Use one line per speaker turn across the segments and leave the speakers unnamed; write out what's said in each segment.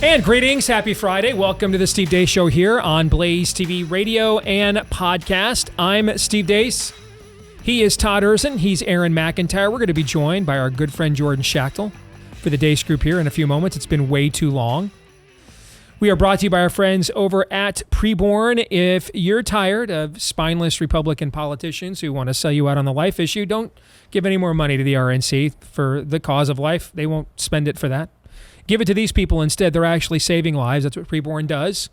And greetings, happy Friday. Welcome to the Steve Deace Show here on Blaze TV radio and podcast. I'm Steve Deace. He is Todd Erzin. He's Aaron McIntyre. We're going to be joined by our good friend Jordan Schachtel for the Deace Group here in a few moments. It's been way too long. We are brought to you by our friends over at Preborn. If you're tired of spineless Republican politicians who want to sell you out on the life issue, don't give any more money to the RNC for the cause of life. They won't spend it for that. Give it to these people instead. They're actually saving lives. That's what Preborn does.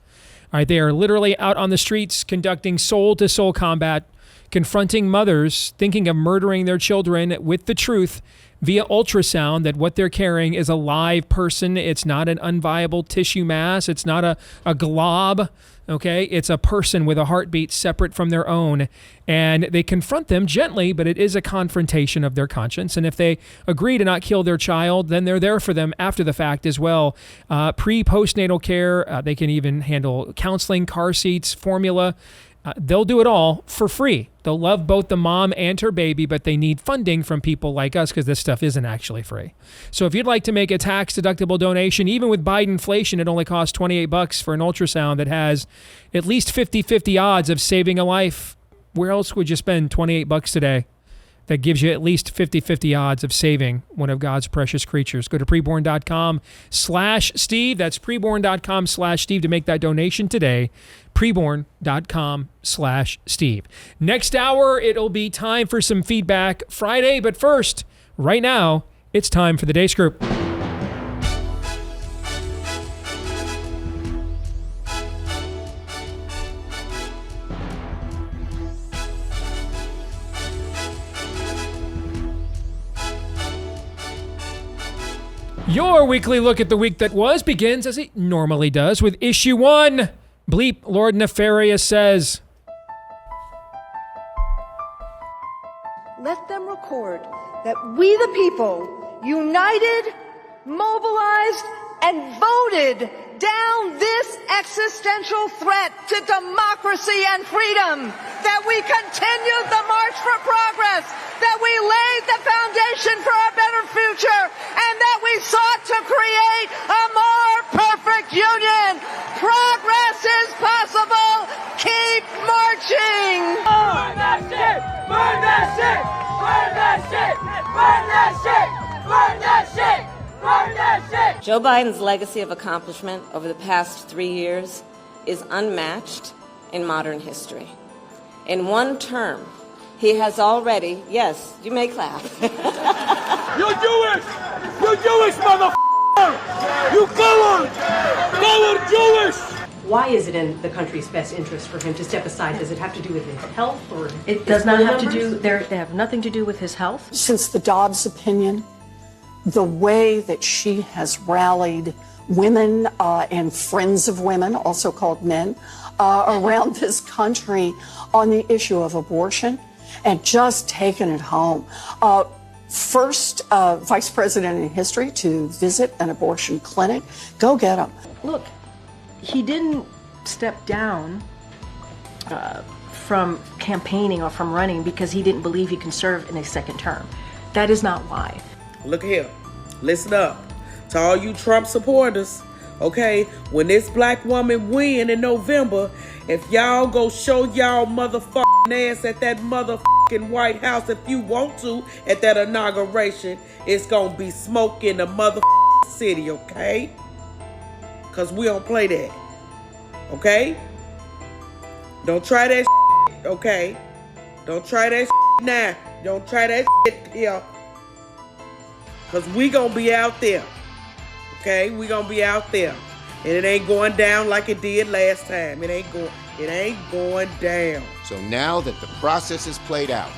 All right, they are literally out on the streets conducting soul-to-soul combat, confronting mothers thinking of murdering their children with the truth via ultrasound that what they're carrying is a live person. It's not an unviable tissue mass. It's not a glob, okay? It's a person with a heartbeat separate from their own. And they confront them gently, but it is a confrontation of their conscience. And if they agree to not kill their child, then they're there for them after the fact as well. Pre-postnatal care, they can even handle counseling, car seats, formula. They'll do it all for free. They'll love both the mom and her baby, but they need funding from people like us because this stuff isn't actually free. So if you'd like to make a tax-deductible donation, even with Biden inflation, it only costs $28 for an ultrasound that has at least 50-50 odds of saving a life. Where else would you spend $28 today that gives you at least 50-50 odds of saving one of God's precious creatures? Go to preborn.com/Steve. That's preborn.com/Steve to make that donation today. Preborn.com/Steve. Next hour, it'll be time for some Feedback Friday. But first, right now, it's time for the Deace Group. Your weekly look at the week that was begins, as it normally does, with Issue 1. Bleep Lord Nefarious says,
let them record that we the people united, mobilized, and voted down this existential threat to democracy and freedom, that we continued the march for progress, that we laid the foundation for a better future, and that we sought to create a more perfect union. Progress is possible. Keep marching.
Burn that shit! Burn that shit! Burn that shit! Burn that shit! Burn that shit! Burn that shit!
Joe Biden's legacy of accomplishment over the past 3 years is unmatched in modern history. In one term, he has already, yes, you may clap.
You're Jewish! You're Jewish, motherfucker! You coward! Coward Jewish!
Why is it in the country's best interest for him to step aside? Does it have to do with his health or
it does not have to do, they have nothing to do with his health?
Since the Dobbs opinion, the way that she has rallied women and friends of women, also called men, around this country on the issue of abortion and just taken it home. First vice president in history to visit an abortion clinic. Go get him.
Look, he didn't step down from campaigning or from running because he didn't believe he can serve in a second term. That is not why.
Look here, listen up to all you Trump supporters, okay? When this black woman win in November, if y'all go show y'all motherfucking ass at that motherfucking White House, if you want to, at that inauguration, it's gonna be smoke in the motherfucking city, okay? Cause we don't play that, okay? Don't try that shit, okay? Don't try that shit now. Don't try that shit here. Cause we gonna be out there, okay? We gonna be out there, and it ain't going down like it did last time. It ain't going down.
So now that the process is played out,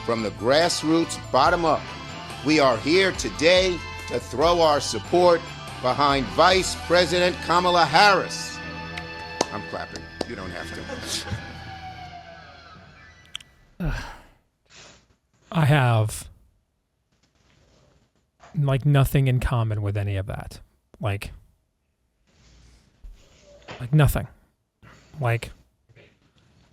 from the grassroots bottom up, we are here today to throw our support behind Vice President Kamala Harris. I'm clapping. You don't have
to. I have nothing in common with any of that. Like nothing. I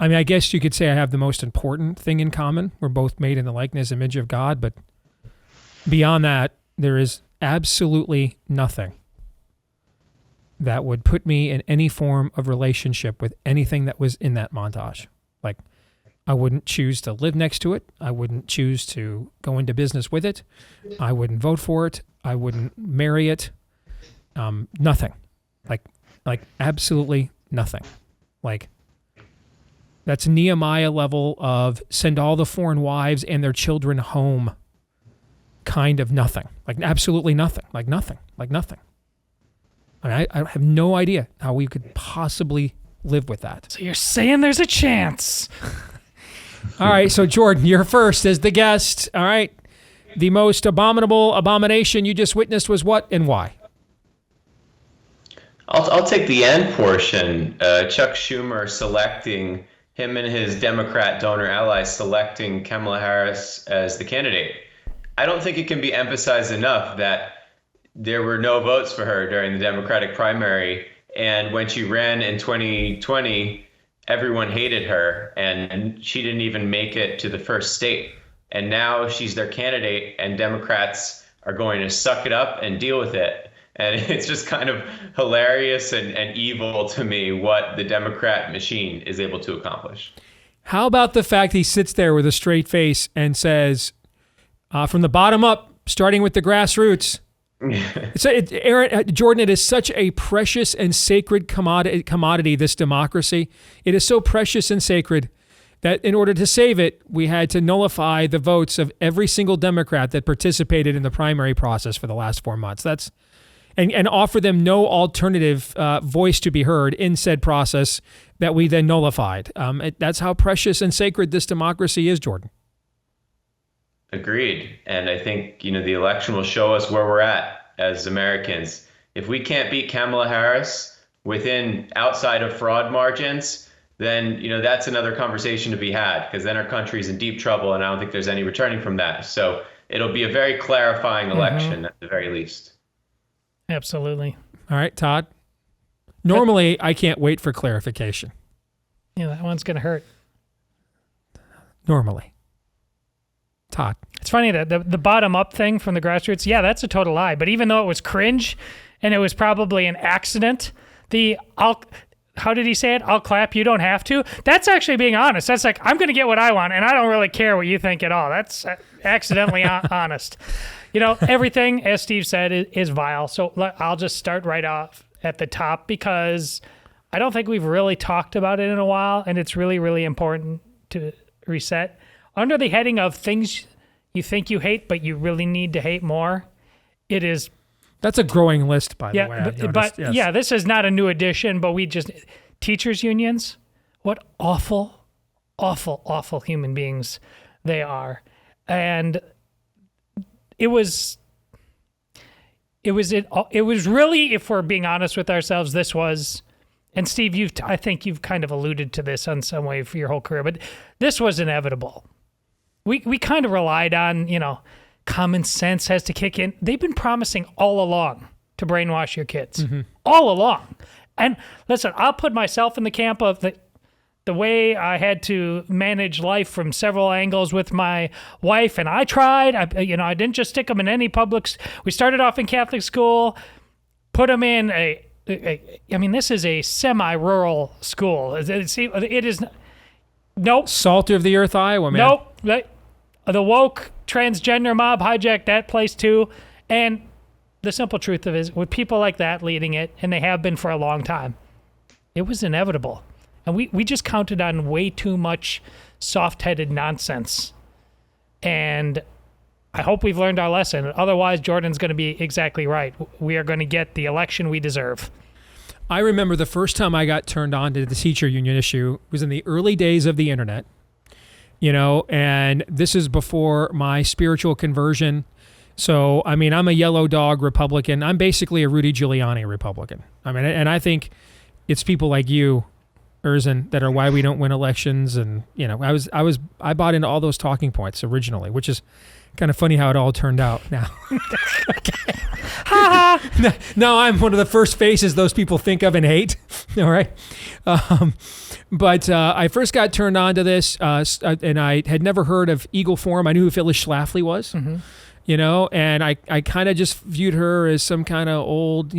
mean, I guess you could say I have the most important thing in common. We're both made in the likeness and image of God, but beyond that, there is absolutely nothing. that would put me in any form of relationship with anything that was in that montage. Like, I wouldn't choose to live next to it. I wouldn't choose to go into business with it. I wouldn't vote for it. I wouldn't marry it. Nothing. Like absolutely nothing. Like, that's Nehemiah level of send all the foreign wives and their children home kind of nothing. Like absolutely nothing. Like nothing. Like nothing. I mean, I have no idea how we could possibly live with that.
So you're saying there's a chance.
All right, so Jordan, you're first as the guest. All right. The most abominable abomination you just witnessed was what and why?
I'll take the end portion. Chuck Schumer selecting, him and his Democrat donor allies selecting Kamala Harris as the candidate. I don't think it can be emphasized enough that there were no votes for her during the Democratic primary. And when she ran in 2020, everyone hated her, and she didn't even make it to the first state. And now she's their candidate, and Democrats are going to suck it up and deal with it. And it's just kind of hilarious and evil to me what the Democrat machine is able to accomplish.
How about the fact he sits there with a straight face and says, from the bottom up, starting with the grassroots. Jordan, it is such a precious and sacred commodity, this democracy. It is so precious and sacred that in order to save it, we had to nullify the votes of every single Democrat that participated in the primary process for the last 4 months. And offer them no alternative voice to be heard in said process that we then nullified. That's how precious and sacred this democracy is, Jordan.
Agreed. And I think, the election will show us where we're at as Americans. If we can't beat Kamala Harris outside of fraud margins, then, that's another conversation to be had, because then our country's in deep trouble, and I don't think there's any returning from that. So it'll be a very clarifying election at the very least.
Absolutely.
All right, Todd. Normally, I can't wait for clarification.
Yeah, that one's going to hurt.
Normally. Todd.
It's funny that the bottom-up thing from the grassroots, yeah, that's a total lie. But even though it was cringe and it was probably an accident, how did he say it? I'll clap, you don't have to. That's actually being honest. That's like, I'm going to get what I want, and I don't really care what you think at all. That's accidentally honest. Everything, as Steve said, is vile. So I'll just start right off at the top, because I don't think we've really talked about it in a while, and it's really, really important to reset. Under the heading of things you think you hate, but you really need to hate more, it is...
That's a growing list, by the way.
But
yes.
Yeah, this is not a new addition, but teachers' unions, what awful, awful, awful human beings they are. And it was really, if we're being honest with ourselves, this was, and Steve, I think you've kind of alluded to this in some way for your whole career, but this was inevitable. We kind of relied on, common sense has to kick in. They've been promising all along to brainwash your kids, all along. And listen, I'll put myself in the camp of the way I had to manage life from several angles with my wife, and I tried. I didn't just stick them in any public. We started off in Catholic school, put them in this is a semi-rural school. It is. Nope.
Salt of the earth, Iowa, man.
Nope. The woke transgender mob hijacked that place too. And the simple truth of it is, with people like that leading it, and they have been for a long time, it was inevitable. And we just counted on way too much soft-headed nonsense. And I hope we've learned our lesson. Otherwise, Jordan's going to be exactly right. We are going to get the election we deserve.
I remember the first time I got turned on to the teacher union issue was in the early days of the internet. And this is before my spiritual conversion. So, I'm a yellow dog Republican. I'm basically a Rudy Giuliani Republican. And I think it's people like you, Erzin, that are why we don't win elections. And, I bought into all those talking points originally, which is kind of funny how it all turned out now. Now I'm one of the first faces those people think of and hate. All right. But I first got turned on to this, and I had never heard of Eagle Forum. I knew who Phyllis Schlafly was. and I kind of just viewed her as some kind of old,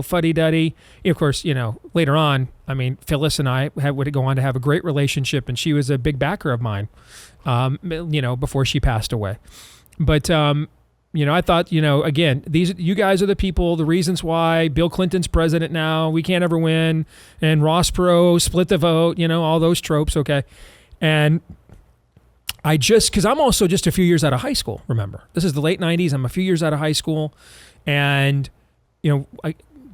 fuddy-duddy. Of course, later on, I mean, Phyllis and I would go on to have a great relationship, and she was a big backer of mine, before she passed away. But, I thought, again, you guys are the people, the reasons why Bill Clinton's president now, we can't ever win, and Ross Perot split the vote, all those tropes, okay? And because I'm also just a few years out of high school, remember. This is the late 90s. I'm a few years out of high school. And,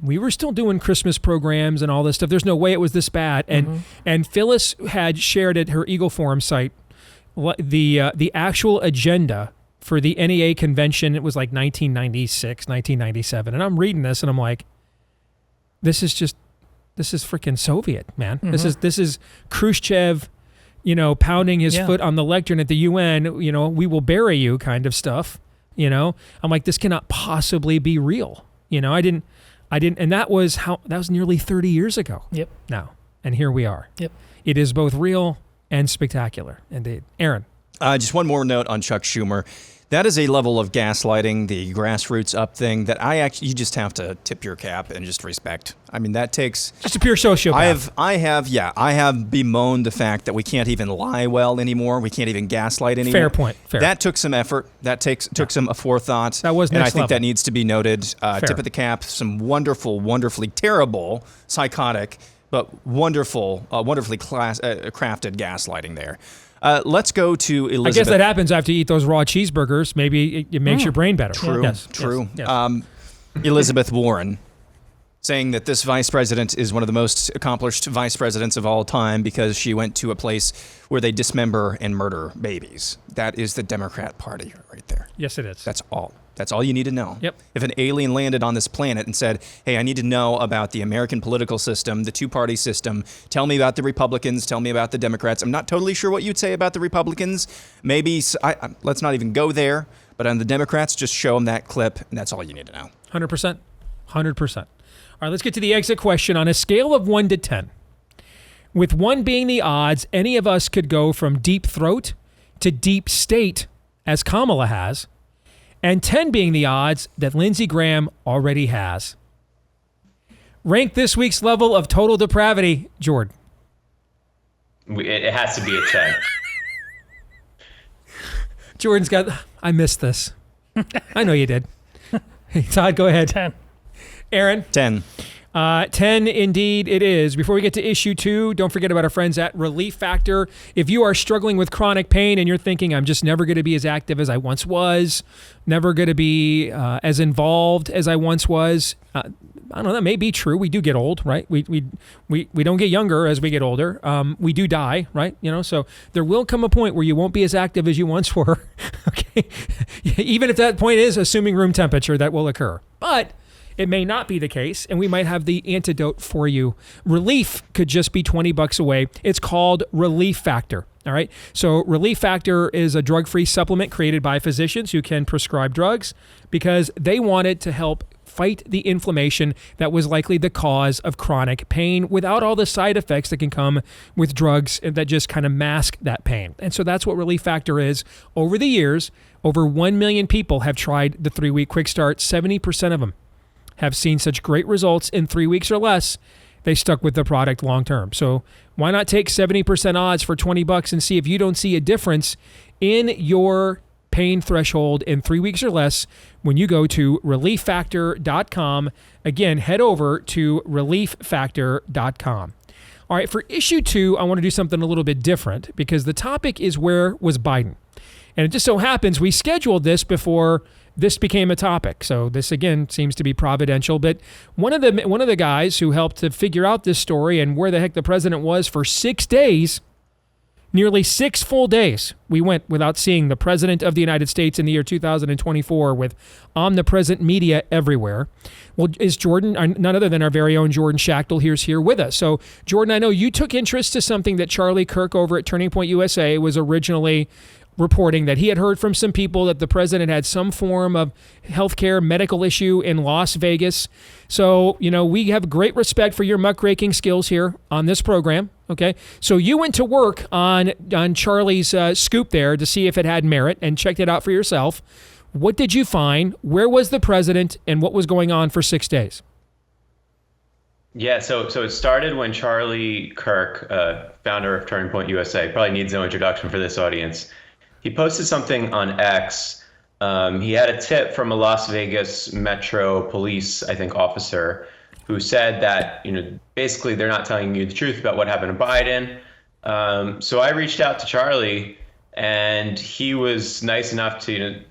we were still doing Christmas programs and all this stuff. There's no way it was this bad. And Phyllis had shared at her Eagle Forum site the actual agenda for the NEA convention. It was like 1996, 1997. And I'm reading this and I'm like, this is freaking Soviet, man. This is Khrushchev, pounding his foot on the lectern at the UN, we will bury you kind of stuff, I'm like, this cannot possibly be real. I didn't, and that was nearly 30 years ago.
Yep.
Now, and here we are.
Yep.
It is both real and spectacular, indeed. Aaron.
Just one more note on Chuck Schumer. That is a level of gaslighting, the grassroots up thing, that you just have to tip your cap and just respect. I mean, that takes
just a pure sociopath.
I have bemoaned the fact that we can't even lie well anymore. We can't even gaslight anymore.
Fair point. Fair.
That took some effort. That took some forethought.
That was next
and I think
level.
that needs to be noted. Tip of the cap. Some wonderfully terrible, psychotic, but wonderfully crafted gaslighting there. Let's go to Elizabeth.
I guess that happens after you eat those raw cheeseburgers. Maybe it makes your brain better.
True.
Yes.
True.
Yes.
Elizabeth Warren saying that this vice president is one of the most accomplished vice presidents of all time because she went to a place where they dismember and murder babies. That is the Democrat Party right there.
Yes, it is.
That's all. That's all you need to know.
Yep.
If an alien landed on this planet and said, hey, I need to know about the American political system, the two-party system, tell me about the Republicans, tell me about the Democrats. I'm not totally sure what you'd say about the Republicans. Maybe, let's not even go there. But on the Democrats, just show them that clip, and that's all you need to know.
100%. 100%. All right, let's get to the exit question. On a scale of 1 to 10, with 1 being the odds, any of us could go from deep throat to deep state, as Kamala has, and 10 being the odds that Lindsey Graham already has. Rank this week's level of total depravity, Jordan.
It has to be a 10.
Jordan's got, I missed this. I know you did. Hey, Todd, go ahead.
10.
Aaron?
10.
10 indeed it is. Before we get to issue 2, don't forget about our friends at Relief Factor. If you are struggling with chronic pain and you're thinking, I'm just never going to be as active as I once was, never going to be as involved as I once was, I don't know, that may be true. We do get old, right? We don't get younger as we get older. We do die, right? So there will come a point where you won't be as active as you once were. Okay. Even if that point is assuming room temperature, that will occur. But it may not be the case, and we might have the antidote for you. Relief could just be $20 away. It's called Relief Factor. All right. So Relief Factor is a drug-free supplement created by physicians who can prescribe drugs because they wanted to help fight the inflammation that was likely the cause of chronic pain without all the side effects that can come with drugs that just kind of mask that pain. And so that's what Relief Factor is. Over the years, over 1 million people have tried the 3-week quick start. 70% of them have seen such great results in 3 weeks or less, they stuck with the product long term. So why not take 70% odds for $20 and see if you don't see a difference in your pain threshold in 3 weeks or less when you go to relieffactor.com. Again, head over to relieffactor.com. All right, for issue 2, I want to do something a little bit different because the topic is where was Biden? And it just so happens we scheduled this before this became a topic. So this, again, seems to be providential. But one of the guys who helped to figure out this story and where the heck the president was for 6 days, nearly 6 full days, we went without seeing the president of the United States in the year 2024 with omnipresent media everywhere. Well, is Jordan, none other than our very own Jordan Schachtel, here with us. So, Jordan, I know you took interest to something that Charlie Kirk over at Turning Point USA was originally reporting, that he had heard from some people that the president had some form of healthcare medical issue in Las Vegas. So, we have great respect for your muckraking skills here on this program. Okay. So you went to work on Charlie's scoop there to see if it had merit and checked it out for yourself. What did you find? Where was the president, and what was going on for 6 days?
Yeah, so it started when Charlie Kirk, founder of Turning Point USA, probably needs no introduction for this audience. He posted something on X. He had a tip from a Las Vegas Metro Police, I think, officer, who said that, basically they're not telling you the truth about what happened to Biden. So I reached out to Charlie, and he was nice enough to,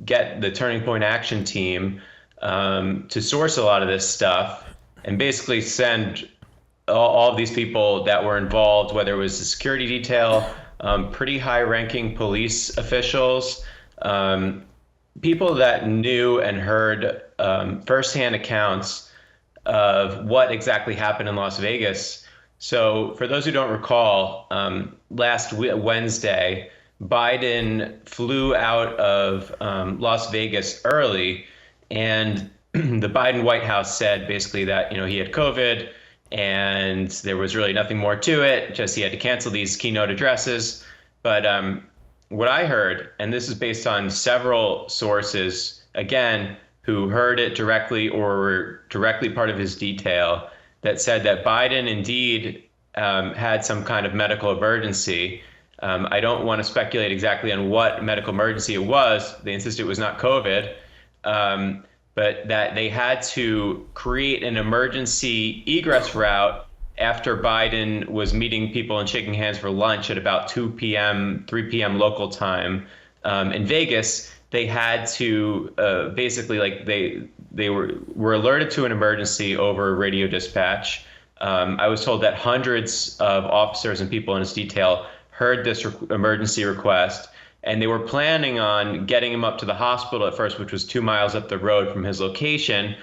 get the Turning Point Action team to source a lot of this stuff and basically send all of these people that were involved, whether it was the security detail, pretty high-ranking police officials, people that knew and heard firsthand accounts of what exactly happened in Las Vegas. So for those who don't recall, last Wednesday, Biden flew out of Las Vegas early, and the Biden White House said basically that, he had COVID and there was really nothing more to it, just he had to cancel these keynote addresses. But what I heard, and this is based on several sources, again, who heard it directly or were directly part of his detail, that said that Biden indeed had some kind of medical emergency. I don't want to speculate exactly on what medical emergency it was. They insisted it was not COVID, but that they had to create an emergency egress route after Biden was meeting people and shaking hands for lunch at about 2 p.m., 3 p.m. local time in Vegas. They had to basically, they were alerted to an emergency over radio dispatch. I was told that hundreds of officers and people in his detail heard this emergency request, and they were planning on getting him up to the hospital at first, which was 2 miles up the road from his location.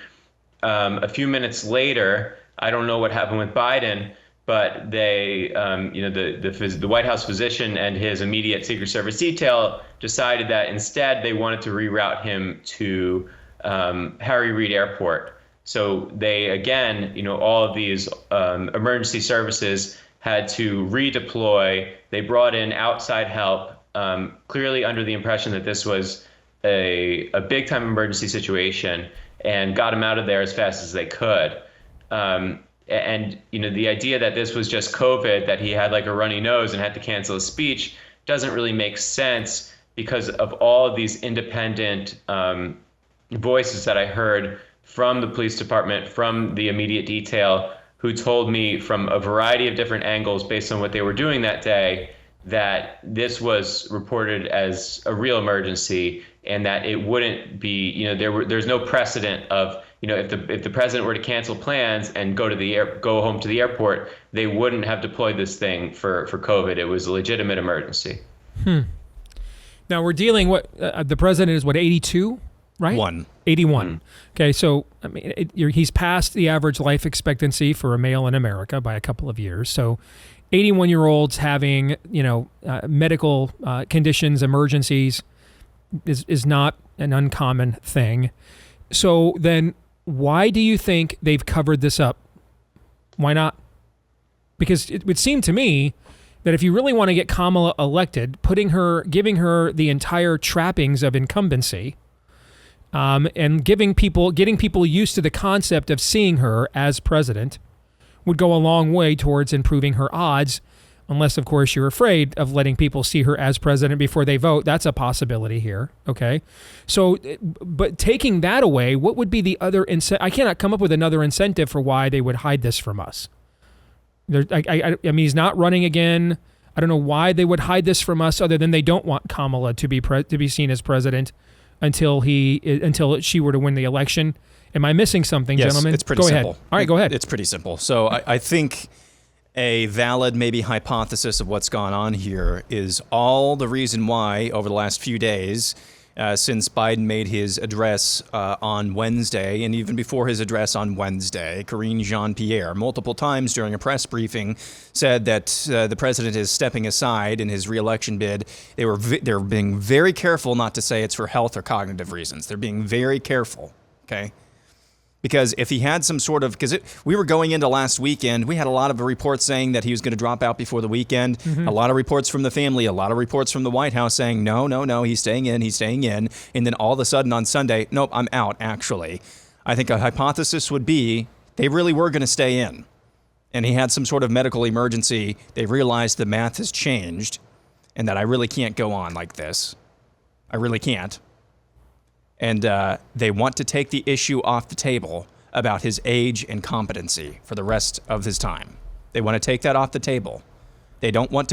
A few minutes later, I don't know what happened with Biden, but they, the White House physician and his immediate Secret Service detail decided that instead they wanted to reroute him to Harry Reid Airport. So they, again, all of these emergency services had to redeploy. They brought in outside help, clearly under the impression that this was a big time emergency situation, and got him out of there as fast as they could. And the idea that this was just COVID, that he had like a runny nose and had to cancel his speech, doesn't really make sense because of all of these independent voices that I heard from the police department, from the immediate detail, who told me from a variety of different angles based on what they were doing that day that this was reported as a real emergency, and that it wouldn't be, there's no precedent of, if the president were to cancel plans and go home to the airport, they wouldn't have deployed this thing for COVID. It was a legitimate emergency.
Now we're dealing the president is 82, right? 81. Okay, so I mean, he's past the average life expectancy for a male in America by a couple of years. So 81-year-olds having, medical conditions, emergencies is not an uncommon thing. So then why do you think they've covered this up? Why not? Because it would seem to me that if you really want to get Kamala elected, giving her the entire trappings of incumbency, and getting people used to the concept of seeing her as president would go a long way towards improving her odds, unless, of course, you're afraid of letting people see her as president before they vote. That's a possibility here, okay? So, but taking that away, what would be the other incentive? I cannot come up with another incentive for why they would hide this from us. I mean, he's not running again. I don't know why they would hide this from us other than they don't want Kamala to be seen as president until she were to win the election. Am I missing something, gentlemen?
It's pretty simple.
Ahead. All right, go ahead.
It's pretty simple. So I think a valid maybe hypothesis of what's gone on here is all the reason why over the last few days, since Biden made his address on Wednesday, and even before his address on Wednesday, Karine Jean-Pierre multiple times during a press briefing said that the president is stepping aside in his re-election bid. They're being very careful not to say it's for health or cognitive reasons. They're being very careful, okay? Because if he had some sort of, because we were going into last weekend, we had a lot of reports saying that he was going to drop out before the weekend. A lot of reports from the family, a lot of reports from the White House saying, no, he's staying in. And then all of a sudden on Sunday, nope, I'm out, actually. I think a hypothesis would be they really were going to stay in. And he had some sort of medical emergency. They realized the math has changed and that I really can't go on like this. I really can't. And they want to take the issue off the table about his age and competency for the rest of his time. They want to take that off the table. They don't want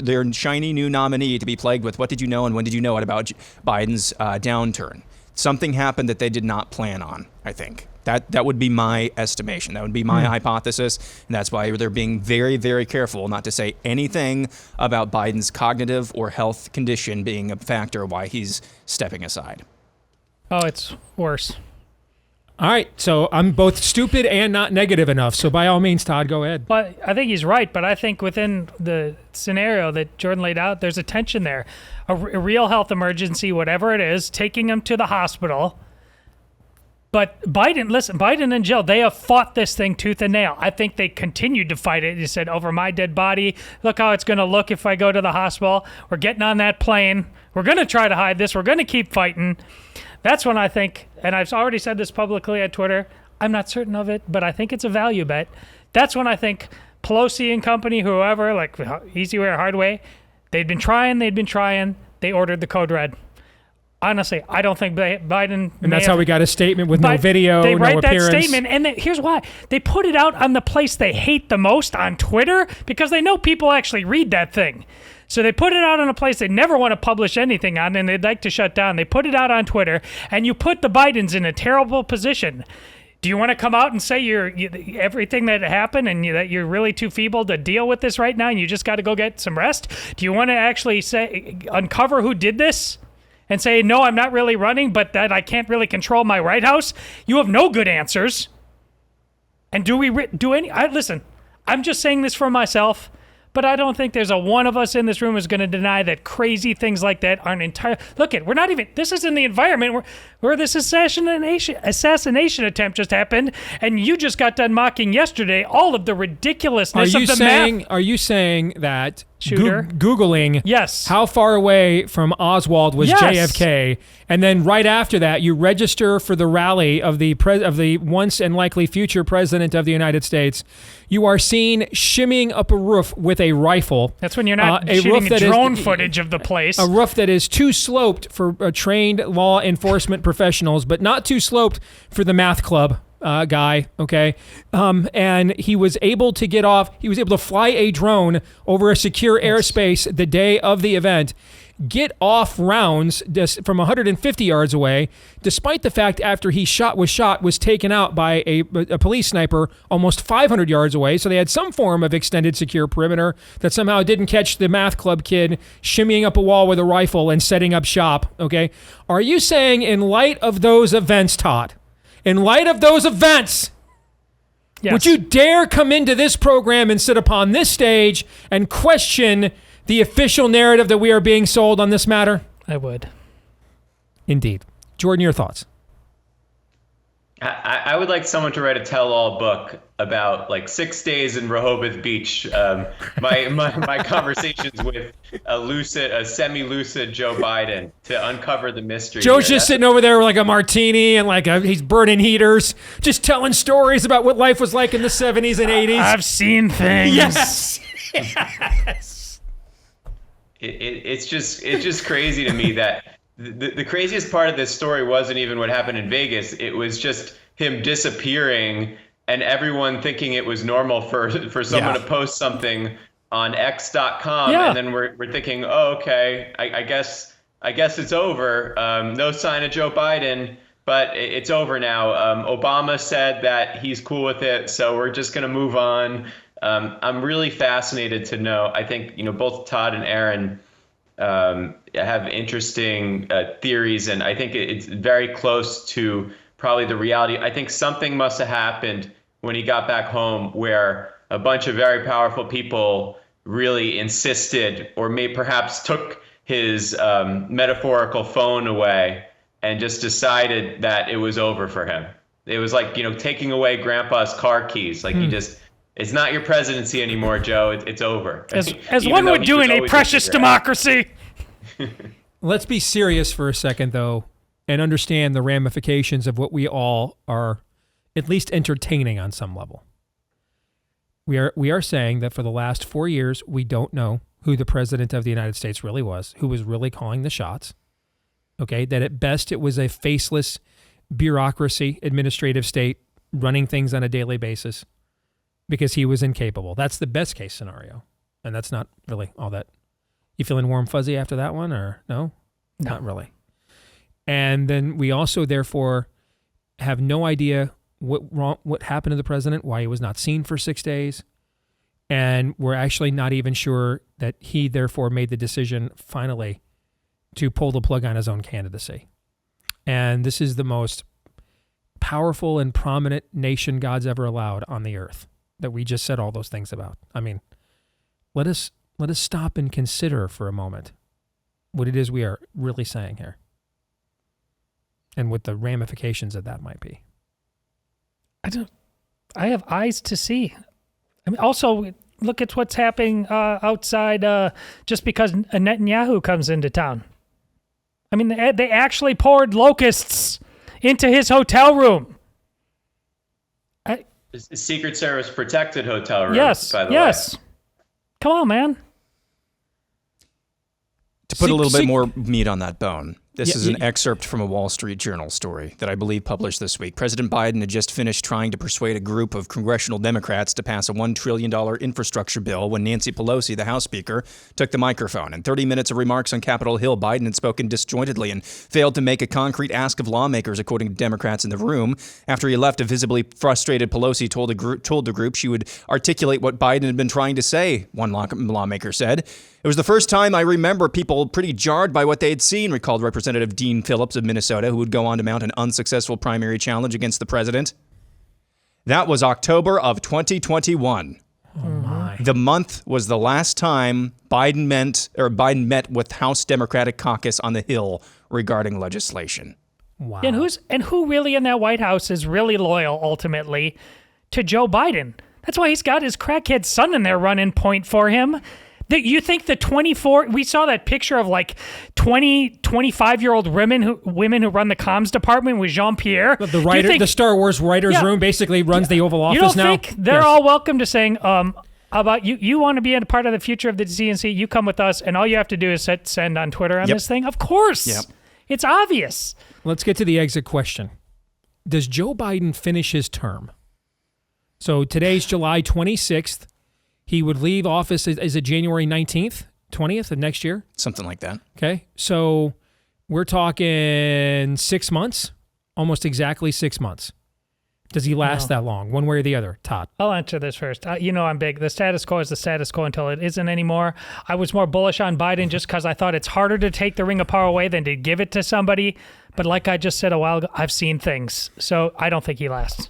their shiny new nominee to be plagued with what did you know and when did you know it about Biden's downturn. Something happened that they did not plan on, I think. That would be my estimation. That would be my hypothesis. And that's why they're being very, very careful not to say anything about Biden's cognitive or health condition being a factor why he's stepping aside.
Oh, it's worse.
All right, so I'm both stupid and not negative enough. So by all means, Todd, go ahead.
But I think he's right. But I think within the scenario that Jordan laid out, there's a tension there. A real health emergency, whatever it is, taking him to the hospital. But Biden and Jill, they have fought this thing tooth and nail. I think they continued to fight it. They said, over my dead body, look how it's going to look if I go to the hospital. We're getting on that plane. We're going to try to hide this. We're going to keep fighting. That's when I think, and I've already said this publicly on Twitter, I'm not certain of it, but I think it's a value bet. That's when I think Pelosi and company, whoever, like easy way or hard way, they'd been trying, they ordered the code red. Honestly, I don't think Biden...
And that's how we got a statement with no video,
they write
no
that
appearance.
statement, and here's why. They put it out on the place they hate the most, on Twitter, because they know people actually read that thing. So they put it out on a place they never want to publish anything on, and they'd like to shut down. They put it out on Twitter, and you put the Bidens in a terrible position. Do you want to come out and say everything that happened and that you're really too feeble to deal with this right now and you just got to go get some rest? Do you want to actually uncover who did this and say, no, I'm not really running, but that I can't really control my White House? You have no good answers. And listen, I'm just saying this for myself, but I don't think there's a one of us in this room who's going to deny that crazy things like that aren't entire. Look, this is in the environment where this assassination attempt just happened, and you just got done mocking yesterday all of the ridiculousness of the math.
Are you saying that
shooter
Googling how far away from Oswald was JFK, and then right after that you register for the rally of the once and likely future president of the United States, you are seen shimmying up a roof with a rifle.
That's when you're not shooting drone footage of the place.
A roof that is too sloped for trained law enforcement professionals, but not too sloped for the math club guy, okay? And he was able to get off. He was able to fly a drone over a secure airspace the day of the event, get off rounds from 150 yards away, despite the fact after he was taken out by a police sniper almost 500 yards away. So they had some form of extended secure perimeter that somehow didn't catch the math club kid shimmying up a wall with a rifle and setting up shop, okay? Are you saying in light of those events, Todd, in light of those events, would you dare come into this program and sit upon this stage and question the official narrative that we are being sold on this matter?
I would.
Indeed. Jordan, your thoughts?
I would like someone to write a tell-all book about like 6 days in Rehoboth Beach. My conversations with a semi-lucid Joe Biden to uncover the mystery.
Joe's just sitting over there with like a martini and he's burning heaters, just telling stories about what life was like in the 70s and 80s.
I've seen things.
Yes.
It's just crazy to me that the craziest part of this story wasn't even what happened in Vegas. It was just him disappearing and everyone thinking it was normal for someone to post something on X.com. And then we're thinking, oh, okay, I guess it's over. No sign of Joe Biden, but it's over now. Obama said that he's cool with it, so we're just going to move on. I'm really fascinated to know. I think, both Todd and Aaron have interesting theories, and I think it's very close to probably the reality. I think something must have happened when he got back home where a bunch of very powerful people really insisted, or perhaps took his metaphorical phone away and just decided that it was over for him. It was like, taking away grandpa's car keys. Like it's not your presidency anymore, Joe. It's over.
As one would do in a precious democracy.
Let's be serious for a second, though, and understand the ramifications of what we all are at least entertaining on some level. We are saying that for the last 4 years, we don't know who the president of the United States really was, who was really calling the shots. Okay, that at best it was a faceless bureaucracy, administrative state running things on a daily basis because he was incapable. That's the best case scenario. And that's not really all that. You feeling warm fuzzy after that one, or no? Not really. And then we also, therefore, have no idea what happened to the president, why he was not seen for 6 days. And we're actually not even sure that he, therefore, made the decision finally to pull the plug on his own candidacy. And this is the most powerful and prominent nation God's ever allowed on the earth that we just said all those things about. I mean, let us stop and consider for a moment what it is we are really saying here and what the ramifications of that might be.
I have eyes to see. I mean, also, look at what's happening outside just because Netanyahu comes into town. I mean, they actually poured locusts into his hotel room.
Secret Service protected hotel room,
yes,
by the way.
Come on, man.
To put a little bit more meat on that bone, this is an excerpt from a Wall Street Journal story that I believe published this week. President Biden had just finished trying to persuade a group of congressional Democrats to pass a $1 trillion infrastructure bill when Nancy Pelosi, the House Speaker, took the microphone. In 30 minutes of remarks on Capitol Hill, Biden had spoken disjointedly and failed to make a concrete ask of lawmakers, according to Democrats in the room. After he left, a visibly frustrated Pelosi told the group she would articulate what Biden had been trying to say, one lawmaker said. It was the first time I remember people pretty jarred by what they had seen, recalled Representative Dean Phillips of Minnesota, who would go on to mount an unsuccessful primary challenge against the president. That was October of 2021.
Oh my.
The month was the last time Biden met with House Democratic Caucus on the Hill regarding legislation.
Wow.
And who really in that White House is really loyal ultimately to Joe Biden? That's why he's got his crackhead son in there running point for him. You think the 24, we saw that picture of like 20, 25-year-old women who run the comms department with Jean-Pierre.
The Star Wars writer's room basically runs the Oval Office now.
You don't think they're all welcome to saying, about you want to be a part of the future of the DNC, you come with us, and all you have to do is hit send on Twitter on this thing? Of course.
Yep.
It's obvious.
Let's get to the exit question. Does Joe Biden finish his term? So today's July 26th. He would leave office, is it January 19th, 20th of next year?
Something like that.
Okay. So we're talking 6 months, almost exactly 6 months. Does he last that long, one way or the other, Todd?
I'll answer this first. I'm big. The status quo is the status quo until it isn't anymore. I was more bullish on Biden just because I thought it's harder to take the ring of power away than to give it to somebody. But like I just said a while ago, I've seen things. So I don't think he lasts.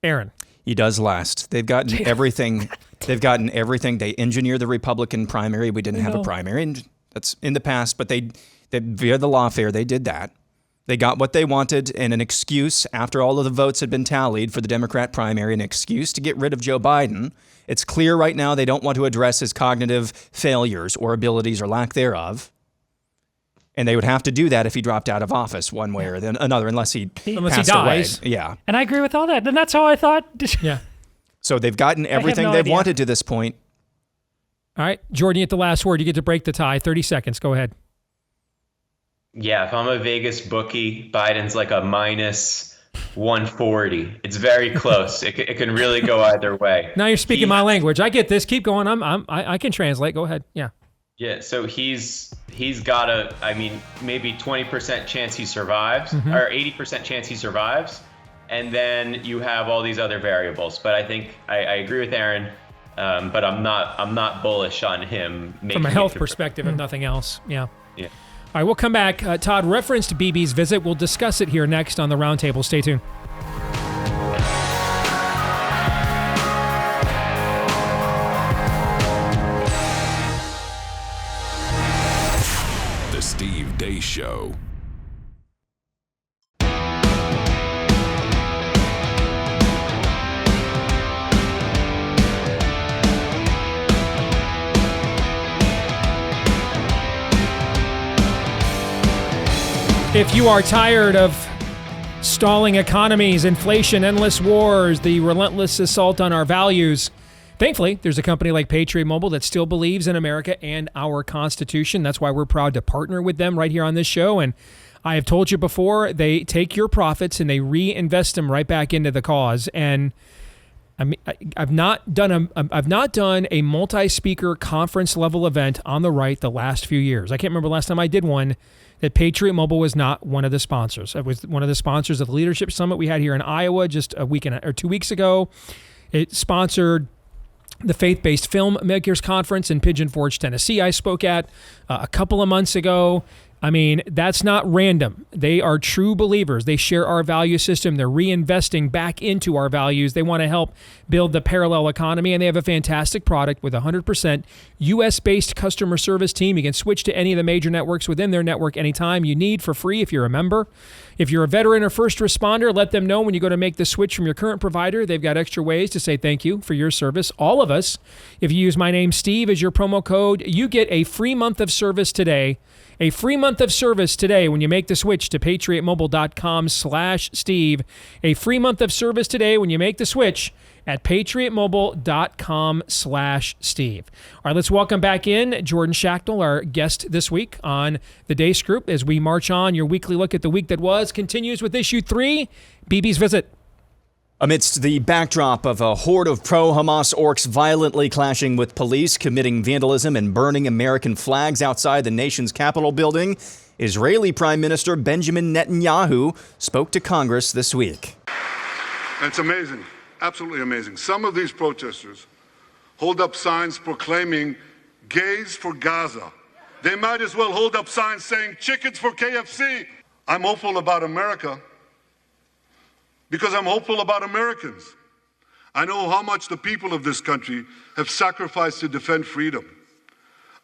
Aaron.
He does last. They've gotten everything. They've gotten everything. They engineered the Republican primary. We didn't have a primary, and that's in the past. But they via the lawfare, they did that. They got what they wanted, and an excuse after all of the votes had been tallied for the Democrat primary, an excuse to get rid of Joe Biden. It's clear right now they don't want to address his cognitive failures or abilities or lack thereof. And they would have to do that if he dropped out of office one way or another, unless he passed
dies.
Away. Yeah.
And I agree with all that. And that's how I thought.
Yeah.
So they've gotten everything they've wanted to this point.
All right. Jordan, you get the last word. You get to break the tie. 30 seconds. Go ahead.
Yeah, if I'm a Vegas bookie, Biden's like a minus 140. It's very close. It can really go either way.
Now you're speaking my language. I get this. Keep going. I can translate. Go ahead. Yeah.
Yeah, so he's got maybe 20% chance he survives, or 80% chance he survives, and then you have all these other variables. But I think I agree with Aaron, but I'm not bullish on him making
from a health perspective, if nothing else. Yeah.
Yeah.
All right, we'll come back. Todd referenced Bibi's visit. We'll discuss it here next on the Roundtable. Stay tuned.
Steve Deace Show.
If you are tired of stalling economies, inflation, endless wars, the relentless assault on our values, thankfully, there's a company like Patriot Mobile that still believes in America and our Constitution. That's why we're proud to partner with them right here on this show. And I have told you before, they take your profits and they reinvest them right back into the cause. And I mean, I've not done a multi-speaker conference level event on the right the last few years. I can't remember the last time I did one that Patriot Mobile was not one of the sponsors. It was one of the sponsors of the Leadership Summit we had here in Iowa just a week or 2 weeks ago. It sponsored the Faith-Based Filmmakers Conference in Pigeon Forge, Tennessee, I spoke at a couple of months ago. I mean, that's not random. They are true believers. They share our value system. They're reinvesting back into our values. They want to help build the parallel economy, and they have a fantastic product with 100% U.S.-based customer service team. You can switch to any of the major networks within their network anytime you need for free if you're a member. If you're a veteran or first responder, let them know when you go to make the switch from your current provider. They've got extra ways to say thank you for your service. All of us, if you use my name, Steve, as your promo code, you get a free month of service today. A free month of service today when you make the switch to patriotmobile.com/Steve. A free month of service today when you make the switch at patriotmobile.com/Steve. All right, let's welcome back in Jordan Schachtel, our guest this week on the Deace Group. As we march on, your weekly look at the week that was continues with issue 3, Bibi's visit.
Amidst the backdrop of a horde of pro-Hamas orcs violently clashing with police, committing vandalism and burning American flags outside the nation's Capitol building, Israeli Prime Minister Benjamin Netanyahu spoke to Congress this week.
It's amazing, absolutely amazing. Some of these protesters hold up signs proclaiming gays for Gaza. They might as well hold up signs saying chickens for KFC. I'm hopeful about America, because I'm hopeful about Americans. I know how much the people of this country have sacrificed to defend freedom.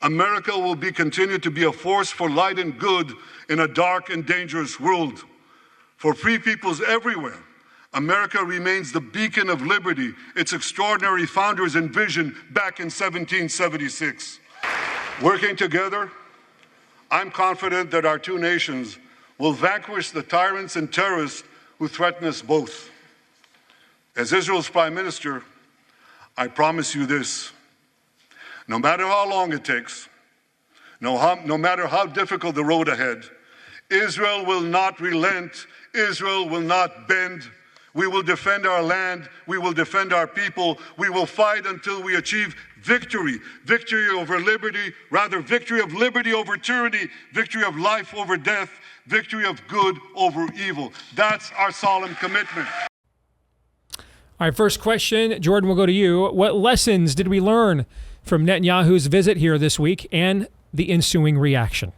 America will continue to be a force for light and good in a dark and dangerous world. For free peoples everywhere, America remains the beacon of liberty its extraordinary founders envisioned back in 1776. Working together, I'm confident that our two nations will vanquish the tyrants and terrorists who threaten us both. As Israel's Prime Minister, I promise you this: no matter how long it takes, no matter how difficult the road ahead, Israel will not relent, Israel will not bend. We will defend our land, we will defend our people, we will fight until we achieve victory. Victory over liberty, rather victory of liberty over tyranny, victory of life over death, victory of good over evil. That's our solemn commitment.
All right, first question, Jordan, we'll go to you. What lessons did we learn from Netanyahu's visit here this week and the ensuing reaction?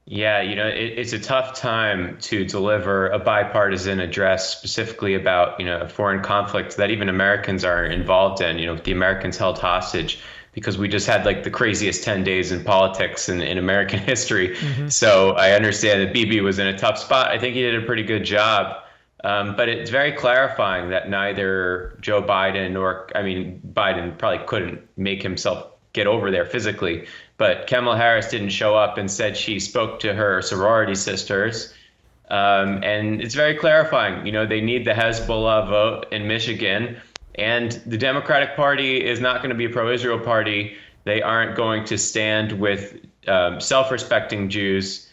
Yeah, it's a tough time to deliver a bipartisan address specifically about, a foreign conflict that even Americans are involved in, with the Americans held hostage, because we just had like the craziest 10 days in politics in American history. Mm-hmm. So I understand that Bibi was in a tough spot. I think he did a pretty good job. But it's very clarifying that neither Joe Biden Biden probably couldn't make himself get over there physically, but Kamala Harris didn't show up and said she spoke to her sorority sisters. And it's very clarifying. They need the Hezbollah vote in Michigan, and the Democratic Party is not going to be a pro-Israel party. They aren't going to stand with self-respecting Jews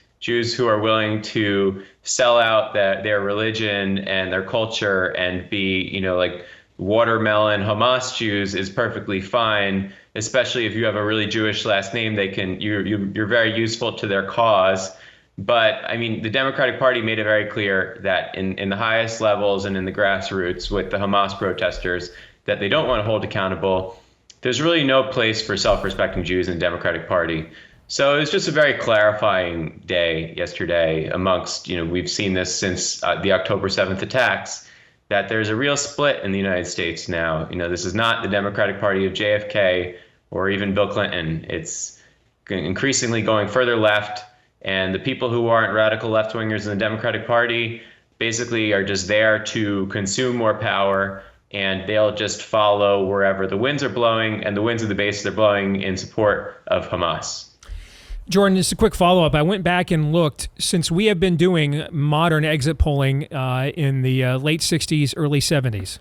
who are willing to sell out their religion and their culture and be, like watermelon Hamas Jews is perfectly fine, especially if you have a really Jewish last name. You're very useful to their cause. But the Democratic Party made it very clear that in the highest levels and in the grassroots with the Hamas protesters that they don't want to hold accountable. There's really no place for self-respecting Jews in the Democratic Party. So it was just a very clarifying day yesterday amongst, we've seen this since the October 7th attacks, that there's a real split in the United States now. This is not the Democratic Party of JFK or even Bill Clinton. It's increasingly going further left, and the people who aren't radical left-wingers in the Democratic Party basically are just there to consume more power, and they'll just follow wherever the winds are blowing, and the winds of the base they're blowing in support of Hamas.
Jordan, just a quick follow-up. I went back and looked. Since we have been doing modern exit polling in the late 60s, early 70s,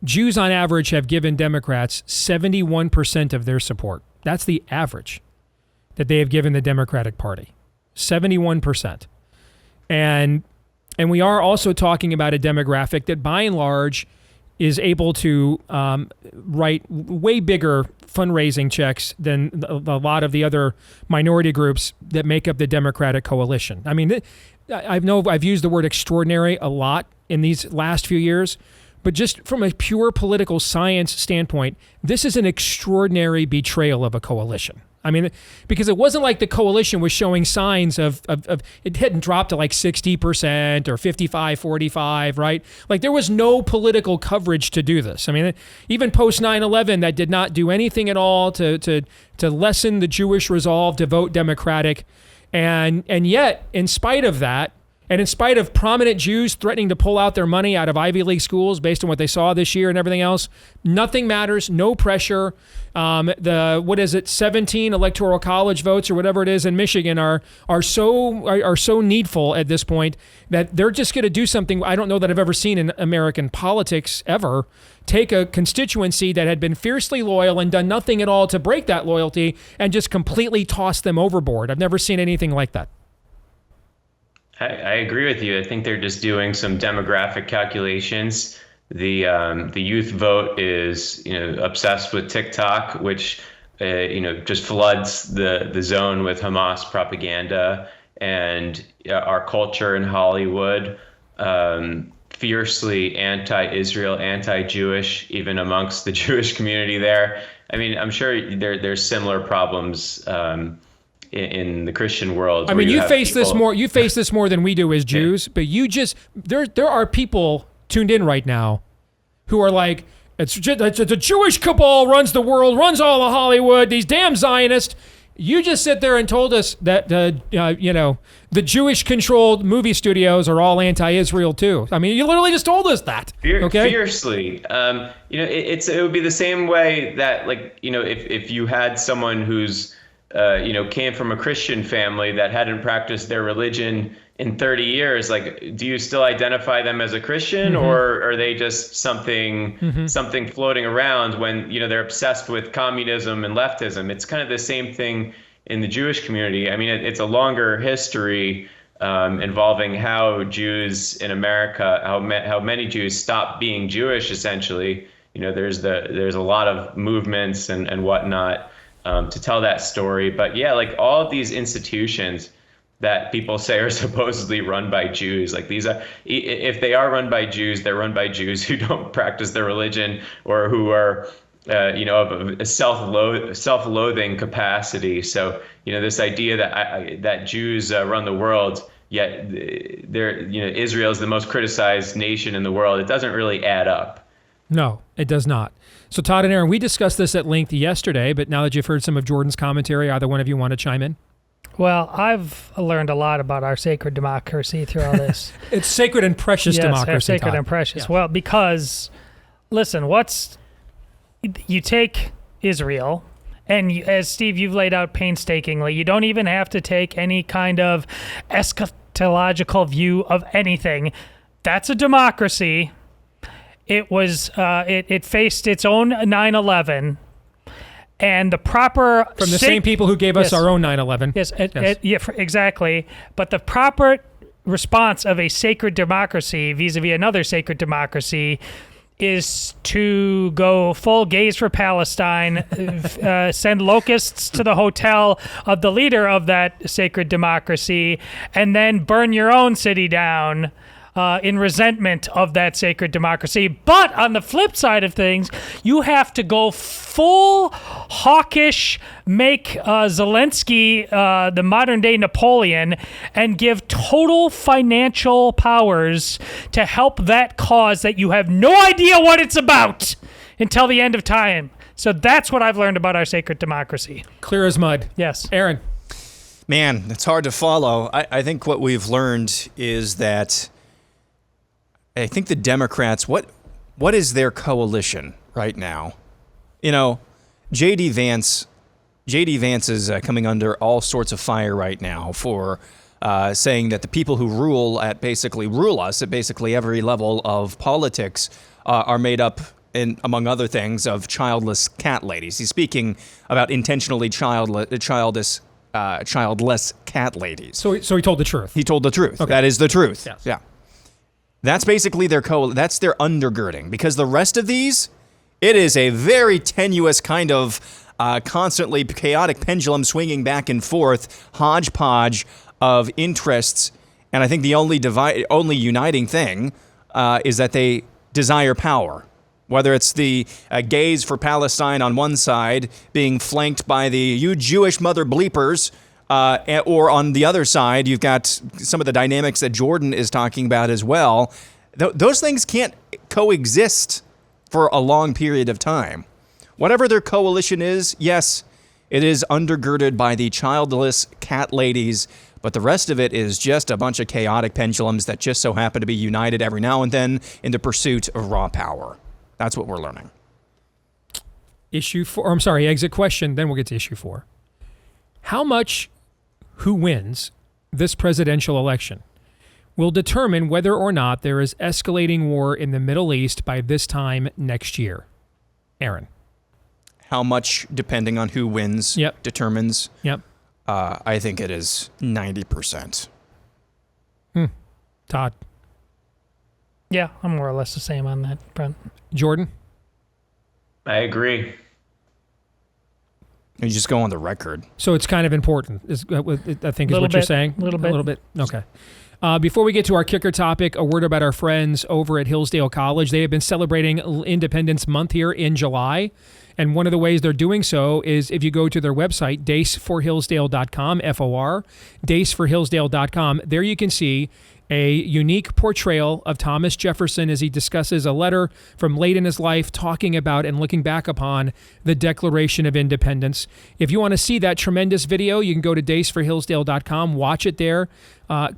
Jews on average have given Democrats 71% of their support. That's the average that they have given the Democratic Party. 71%. And we are also talking about a demographic that by and large is able to write way bigger fundraising checks than a lot of the other minority groups that make up the Democratic coalition. I mean, I've used the word extraordinary a lot in these last few years, but just from a pure political science standpoint, this is an extraordinary betrayal of a coalition. I mean, because it wasn't like the coalition was showing signs of it hadn't dropped to like 60% or 55-45, right? Like there was no political coverage to do this. I mean, even post 9/11, that did not do anything at all to lessen the Jewish resolve to vote Democratic. And yet, in spite of that, and in spite of prominent Jews threatening to pull out their money out of Ivy League schools based on what they saw this year and everything else, nothing matters, no pressure. 17 electoral college votes or whatever it is in Michigan are so needful at this point that they're just going to do something I don't know that I've ever seen in American politics ever. Take a constituency that had been fiercely loyal and done nothing at all to break that loyalty and just completely toss them overboard. I've never seen anything like that.
I agree with you. I think they're just doing some demographic calculations. The youth vote is obsessed with TikTok, which just floods the zone with Hamas propaganda, and our culture in Hollywood, fiercely anti-Israel, anti-Jewish, even amongst the Jewish community there. I mean, I'm sure there's similar problems in the Christian world.
I mean, you face this more than we do as Jews, but there are people tuned in right now who are like, it's the Jewish cabal runs the world, runs all of Hollywood, these damn Zionists. You just sit there and told us that the Jewish-controlled movie studios are all anti-Israel too. I mean, you literally just told us that. Okay?
Fiercely. It would be the same way that, if you had someone who's came from a Christian family that hadn't practiced their religion in 30 years, do you still identify them as a Christian, or are they just something floating around when, they're obsessed with communism and leftism? It's kind of the same thing in the Jewish community. I mean, it's a longer history involving how Jews in America, how many Jews stopped being Jewish, essentially. There's a lot of movements and whatnot to tell that story. But yeah, all of these institutions that people say are supposedly run by Jews, if they are run by Jews, they're run by Jews who don't practice their religion or who are, of a self-loathing capacity. So, this idea that Jews run the world, yet Israel is the most criticized nation in the world, it doesn't really add up.
No, it does not. So Todd and Aaron, we discussed this at length yesterday, but now that you've heard some of Jordan's commentary, either one of you want to chime in?
Well, I've learned a lot about our sacred democracy through all this.
It's sacred and precious democracy,
Yes, sacred
Todd.
and precious.
Yeah.
Well, because, listen, you take Israel, and as Steve, you've laid out painstakingly, you don't even have to take any kind of eschatological view of anything. That's a democracy. It was, it faced its own 9/11. And the proper...
From the same people who gave us our own 9/11.
Yes, exactly. But the proper response of a sacred democracy vis-a-vis another sacred democracy is to go full gays for Palestine, send locusts to the hotel of the leader of that sacred democracy, and then burn your own city down in resentment of that sacred democracy. But on the flip side of things, you have to go full hawkish, make Zelensky the modern-day Napoleon, and give total financial powers to help that cause that you have no idea what it's about until the end of time. So that's what I've learned about our sacred democracy.
Clear as mud.
Yes.
Aaron.
Man, it's hard to follow. I think what we've learned is that I think the Democrats, what is their coalition right now? J.D. Vance J.D. Vance is coming under all sorts of fire right now for saying that the people who rule us at basically every level of politics are made up, among other things, of childless cat ladies. He's speaking about intentionally childless cat ladies.
So he told the truth.
He told the truth.
Okay.
That is the truth.
Yes.
Yeah. That's basically that's their undergirding, because the rest of these, it is a very tenuous kind of constantly chaotic pendulum swinging back and forth, hodgepodge of interests. And I think the only uniting thing is that they desire power. Whether it's the gays for Palestine on one side being flanked by the "you Jewish mother bleepers," or on the other side, you've got some of the dynamics that Jordan is talking about as well. Those things can't coexist for a long period of time. Whatever their coalition is, yes, it is undergirded by the childless cat ladies, but the rest of it is just a bunch of chaotic pendulums that just so happen to be united every now and then in the pursuit of raw power. That's what we're learning.
Exit question, then we'll get to issue 4. How much who wins this presidential election will determine whether or not there is escalating war in the Middle East by this time next year? Aaron.
How much, depending on who wins, determines?
Yep.
I think it is 90%.
Todd.
Yeah, I'm more or less the same on that front.
Jordan?
I agree.
You just go on the record.
So it's kind of important, I think is what you're saying?
A little bit.
Okay. Before we get to our kicker topic, a word about our friends over at Hillsdale College. They have been celebrating Independence Month here in July. And one of the ways they're doing so is if you go to their website, daceforhillsdale.com, F-O-R, daceforhillsdale.com. There you can see a unique portrayal of Thomas Jefferson as he discusses a letter from late in his life talking about and looking back upon the Declaration of Independence. If you want to see that tremendous video, you can go to daceforhillsdale.com, watch it there,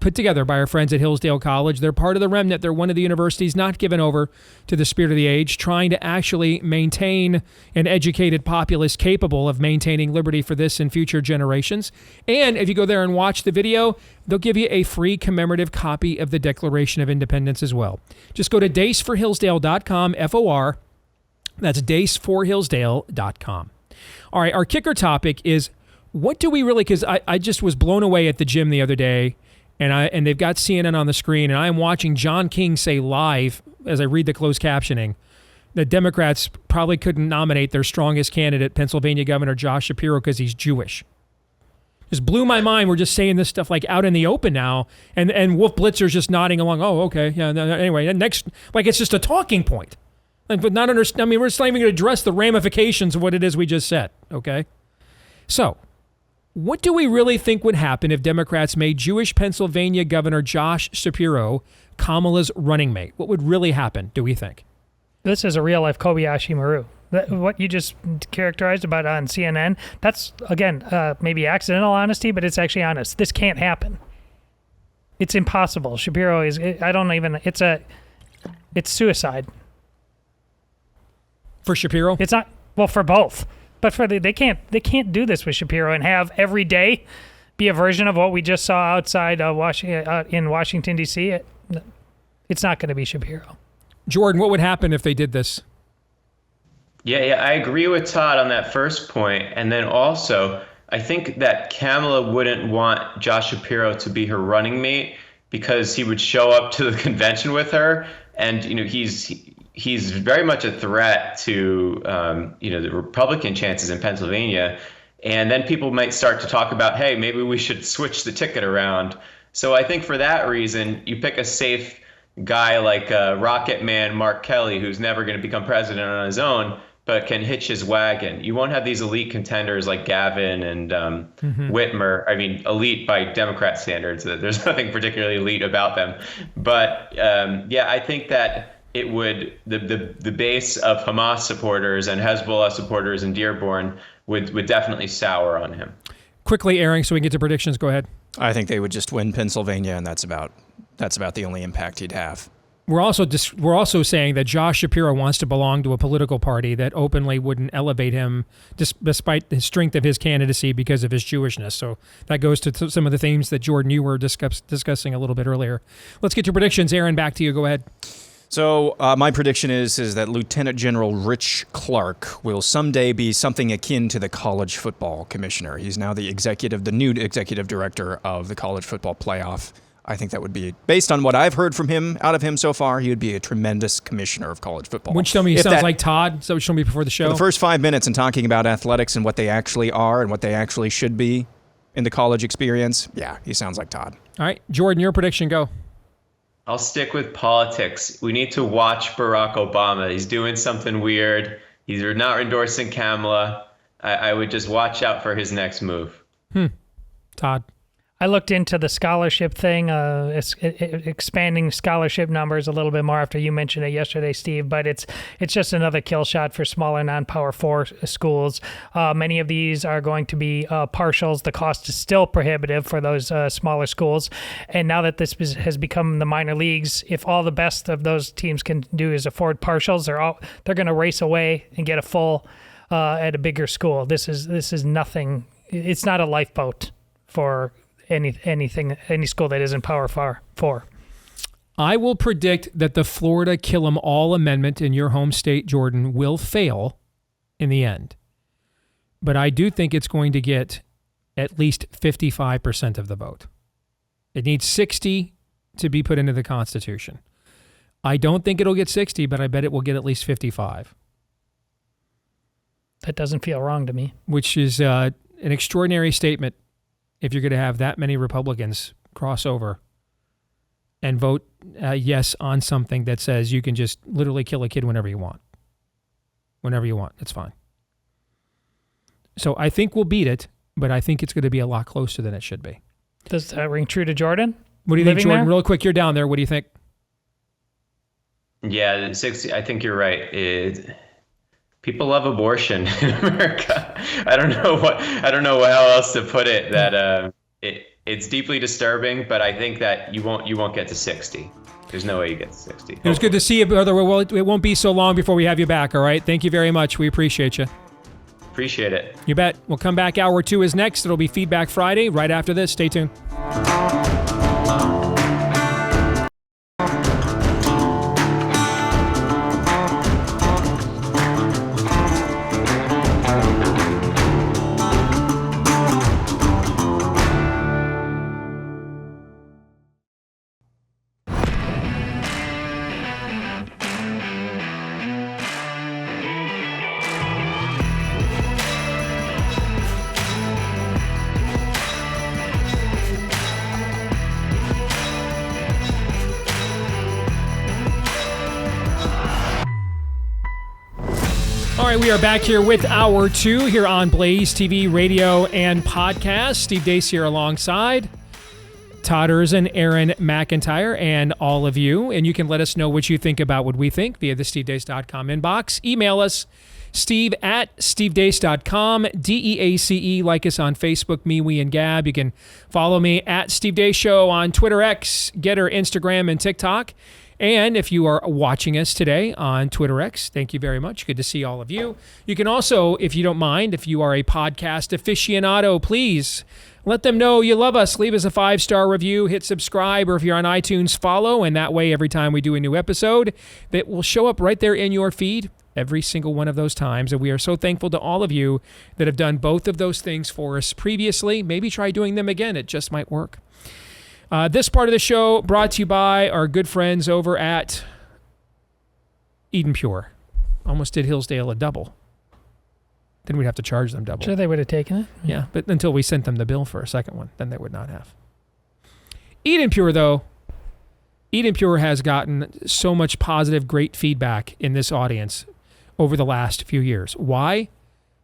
put together by our friends at Hillsdale College. They're part of the remnant. They're one of the universities not given over to the spirit of the age, trying to actually maintain an educated populace capable of maintaining liberty for this and future generations. And if you go there and watch the video, they'll give you a free commemorative copy of the Declaration of Independence as well. Just go to daceforhillsdale.com, F-O-R. That's daceforhillsdale.com. All right, our kicker topic is, what do we really, because I just was blown away at the gym the other day, and they've got CNN on the screen, and I'm watching John King say live, as I read the closed captioning, that Democrats probably couldn't nominate their strongest candidate, Pennsylvania Governor Josh Shapiro, because he's Jewish. Just blew my mind. We're just saying this stuff like out in the open now, and Wolf Blitzer's just nodding along. Oh, okay, yeah. No, anyway, and next, like it's just a talking point, but not understand. I mean, we're just not even going to address the ramifications of what it is we just said. Okay, so what do we really think would happen if Democrats made Jewish Pennsylvania Governor Josh Shapiro Kamala's running mate? What would really happen, do we think?
This is a real-life Kobayashi Maru. What you just characterized about on CNN, that's, again, maybe accidental honesty, but it's actually honest. This can't happen. It's impossible. Shapiro is, it's suicide.
For Shapiro?
It's not, well, for both. But they can't do this with Shapiro and have every day be a version of what we just saw outside in Washington, D.C. It's not going to be Shapiro.
Jordan, what would happen if they did this?
Yeah, I agree with Todd on that first point. And then also, I think that Kamala wouldn't want Josh Shapiro to be her running mate because he would show up to the convention with her. And, he's very much a threat to, the Republican chances in Pennsylvania. And then people might start to talk about, hey, maybe we should switch the ticket around. So I think for that reason, you pick a safe guy like Rocket Man Mark Kelly, who's never going to become president on his own, but can hitch his wagon. You won't have these elite contenders like Gavin and Whitmer. I mean, elite by Democrat standards. There's nothing particularly elite about them. But I think that it would the base of Hamas supporters and Hezbollah supporters in Dearborn would definitely sour on him.
Quickly, Aaron, so we can get to predictions. Go ahead.
I think they would just win Pennsylvania, and that's about the only impact he'd have.
We're also saying that Josh Shapiro wants to belong to a political party that openly wouldn't elevate him despite the strength of his candidacy because of his Jewishness. So that goes to some of the themes that Jordan, you were discussing a little bit earlier. Let's get to predictions. Aaron, back to you. Go ahead.
So my prediction is that Lieutenant General Rich Clark will someday be something akin to the college football commissioner. He's now the new executive director of the college football playoff. I think that would be, based on what I've heard out of him so far, he would be a tremendous commissioner of college football.
Wouldn't you tell me he sounds like Todd? So what you told me before the show?
For the first 5 minutes and talking about athletics and what they actually are and what they actually should be in the college experience, yeah, he sounds like Todd.
All right, Jordan, your prediction, go.
I'll stick with politics. We need to watch Barack Obama. He's doing something weird. He's not endorsing Kamala. I would just watch out for his next move.
Todd.
I looked into the scholarship thing, expanding scholarship numbers a little bit more after you mentioned it yesterday, Steve, but it's just another kill shot for smaller non-Power 4 schools. Many of these are going to be partials. The cost is still prohibitive for those smaller schools. And now that this has become the minor leagues, if all the best of those teams can do is afford partials, they're going to race away and get a full at a bigger school. This is nothing. It's not a lifeboat for any school that isn't Power 4.
I will predict that the Florida Kill 'em all amendment in your home state, Jordan, will fail in the end. But I do think it's going to get at least 55% of the vote. It needs 60 to be put into the Constitution. I don't think it'll get 60, but I bet it will get at least 55.
That doesn't feel wrong to me.
Which is an extraordinary statement if you're going to have that many Republicans cross over and vote yes on something that says you can just literally kill a kid whenever you want. Whenever you want. It's fine. So I think we'll beat it, but I think it's going to be a lot closer than it should be.
Does that ring true to Jordan?
What do you think, Jordan? Real quick, you're down there. What do you think?
Yeah, 60. I think you're right. People love abortion in America. I don't know how else to put it. That it's deeply disturbing, but I think that you won't get to 60. There's no way you get to 60.
It was good to see you, brother. Well, it won't be so long before we have you back. All right. Thank you very much. We appreciate you.
Appreciate it.
You bet. We'll come back. Hour 2 is next. It'll be Feedback Friday right after this. Stay tuned. All right, we are back here with Hour 2 here on Blaze TV, radio, and podcast. Steve Deace here alongside Todd Erzin, Aaron McIntyre, and all of you. And you can let us know what you think about what we think via the stevedeace.com inbox. Email us, steve@stevedeace.com, DEACE. Like us on Facebook, me, we, and Gab. You can follow me at Steve Deace Show on Twitter, X, Getter, Instagram, and TikTok. And if you are watching us today on Twitter X, thank you very much. Good to see all of you. You can also, if you don't mind, if you are a podcast aficionado, please let them know you love us. Leave us a 5-star review, hit subscribe, or if you're on iTunes, follow. And that way, every time we do a new episode, that will show up right there in your feed every single one of those times. And we are so thankful to all of you that have done both of those things for us previously. Maybe try doing them again. It just might work. This part of the show brought to you by our good friends over at Eden Pure. Almost did Hillsdale a double. Then we'd have to charge them double.
Sure, they would have taken it.
Yeah, but until we sent them the bill for a second one, then they would not have. Eden Pure, though, Eden Pure has gotten so much positive, great feedback in this audience over the last few years. Why?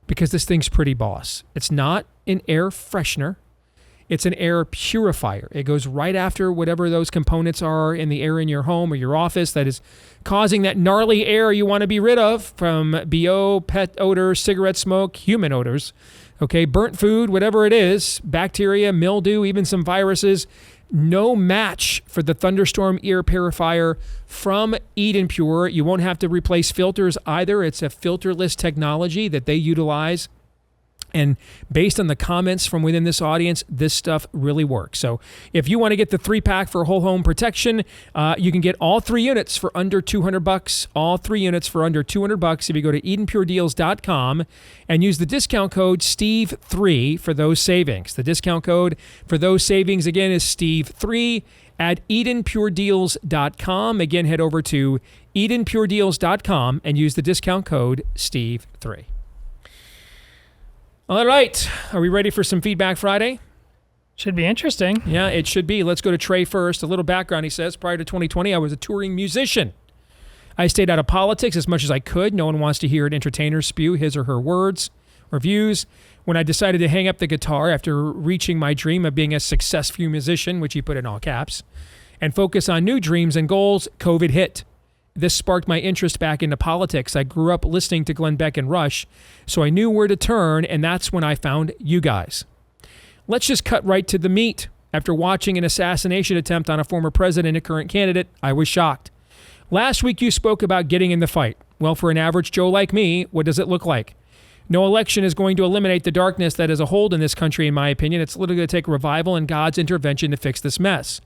Because this thing's pretty boss. It's not an air freshener. It's an air purifier. It goes right after whatever those components are in the air in your home or your office that is causing that gnarly air you want to be rid of, from BO, pet odor, cigarette smoke, human odors, okay, burnt food, whatever it is, bacteria, mildew, even some viruses. No match for the Thunderstorm Ear Purifier from Eden Pure. You won't have to replace filters either. It's a filterless technology that they utilize. And based on the comments from within this audience, this stuff really works. So if you want to get the 3-pack for whole home protection, you can get all 3 units for under $200. All 3 units for under $200 if you go to EdenPureDeals.com and use the discount code STEVE3 for those savings. The discount code for those savings, again, is STEVE3 at EdenPureDeals.com. Again, head over to EdenPureDeals.com and use the discount code STEVE3. All right. Are we ready for some Feedback Friday?
Should be interesting.
Yeah, it should be. Let's go to Trey first. A little background, he says. Prior to 2020, I was a touring musician. I stayed out of politics as much as I could. No one wants to hear an entertainer spew his or her words or views. When I decided to hang up the guitar after reaching my dream of being a successful musician, which he put in all caps, and focus on new dreams and goals, COVID hit. This sparked my interest back into politics. I grew up listening to Glenn Beck and Rush, so I knew where to turn, and that's when I found you guys. Let's just cut right to the meat. After watching an assassination attempt on a former president and current candidate, I was shocked. Last week you spoke about getting in the fight. Well, for an average Joe like me, what does it look like? No election is going to eliminate the darkness that is a hold in this country, in my opinion. It's literally going to take revival and God's intervention to fix this mess.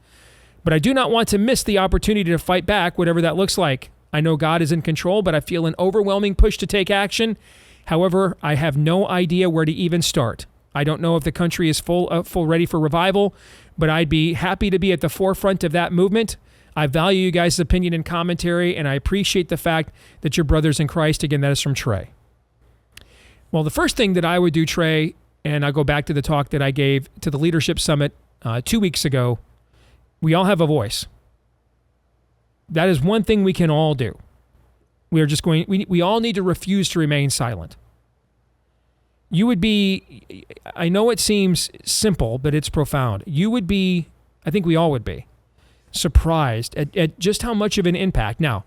But I do not want to miss the opportunity to fight back, whatever that looks like. I know God is in control, but I feel an overwhelming push to take action. However, I have no idea where to even start. I don't know if the country is full ready for revival, but I'd be happy to be at the forefront of that movement. I value you guys' opinion and commentary, and I appreciate the fact that you're brothers in Christ. Again, that is from Trey. Well, the first thing that I would do, Trey, and I'll go back to the talk that I gave to the Leadership Summit 2 weeks ago, we all have a voice. That is one thing we can all do. We all need to refuse to remain silent. You would be, I know it seems simple, but it's profound. You would be, I think we all would be, surprised at just how much of an impact. Now,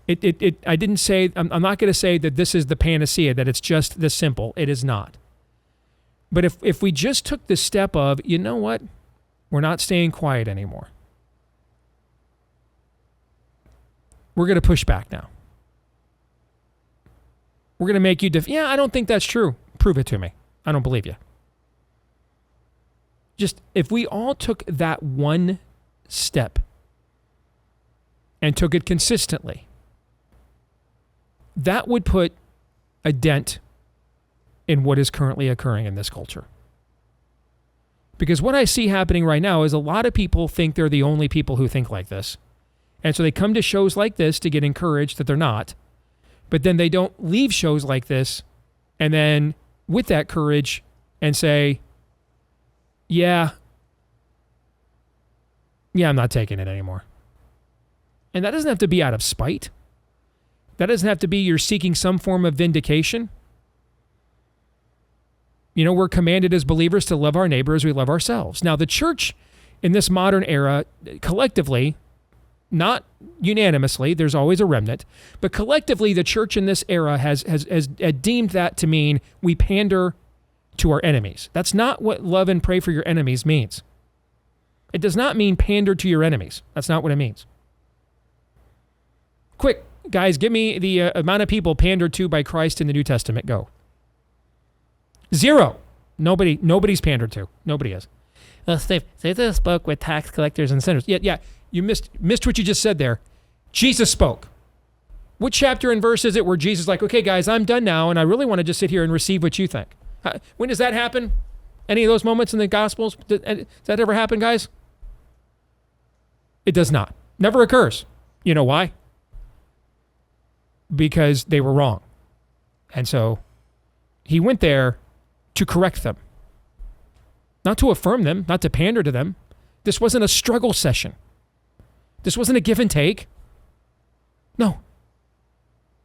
I didn't say, I'm not going to say that this is the panacea, that it's just this simple. It is not. But if we just took the step of, you know what, we're not staying quiet anymore. We're going to push back now. We're going to make you, yeah, I don't think that's true. Prove it to me. I don't believe you. Just, if we all took that one step and took it consistently, that would put a dent in what is currently occurring in this culture. Because what I see happening right now is a lot of people think they're the only people who think like this. And so they come to shows like this to get encouraged that they're not. But then they don't leave shows like this and then with that courage and say, yeah, I'm not taking it anymore. And that doesn't have to be out of spite. That doesn't have to be you're seeking some form of vindication. You know, we're commanded as believers to love our neighbor as we love ourselves. Now, the church in this modern era, collectively, not unanimously, there's always a remnant, but collectively, the church in this era has deemed that to mean we pander to our enemies. That's not what love and pray for your enemies means. It does not mean pander to your enemies. That's not what it means. Quick, guys, give me the amount of people pandered to by Christ in the New Testament. Go. 0. Nobody's pandered to. Nobody is. Well, Steve, Jesus spoke with tax collectors and sinners. Yeah. You missed what you just said there. Jesus spoke. What chapter and verse is it where Jesus is like, okay, guys, I'm done now, and I really want to just sit here and receive what you think? When does that happen? Any of those moments in the Gospels? Does that ever happen, guys? It does not. Never occurs. You know why? Because they were wrong. And so he went there to correct them. Not to affirm them, not to pander to them. This wasn't a struggle session. This wasn't a give and take. No.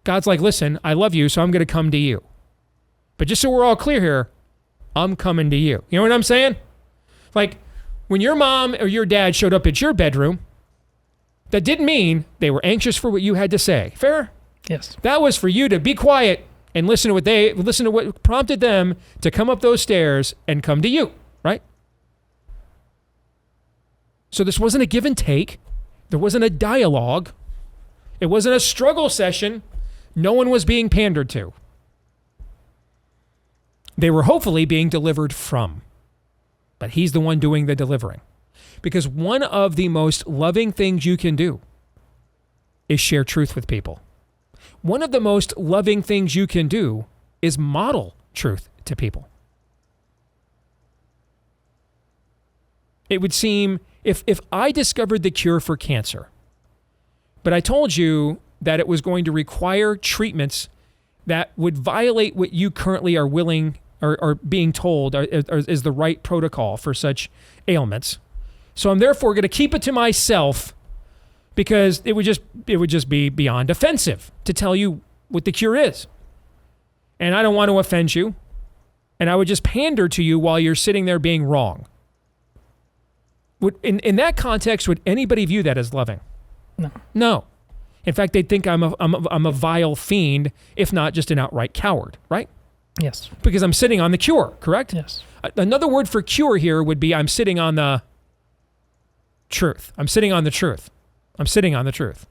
God's like, listen, I love you, so I'm going to come to you. But just so we're all clear here, I'm coming to you. You know what I'm saying? Like, when your mom or your dad showed up at your bedroom, that didn't mean they were anxious for what you had to say. Fair?
Yes.
That was for you to be quiet and listen to what prompted them to come up those stairs and come to you, right? So this wasn't a give and take. There wasn't a dialogue. It wasn't a struggle session. No one was being pandered to. They were hopefully being delivered from. But he's the one doing the delivering. Because one of the most loving things you can do is share truth with people. One of the most loving things you can do is model truth to people. It would seem if I discovered the cure for cancer, but I told you that it was going to require treatments that would violate what you currently are willing or being told is the right protocol for such ailments. So I'm therefore going to keep it to myself because it would just be beyond offensive to tell you what the cure is. And I don't want to offend you. And I would just pander to you while you're sitting there being wrong. In that context, would anybody view that as loving?
No.
No. In fact, they'd think I'm a vile fiend, if not just an outright coward, right?
Yes.
Because I'm sitting on the cure, correct?
Yes.
Another word for cure here would be I'm sitting on the truth. I'm sitting on the truth. I'm sitting on the truth.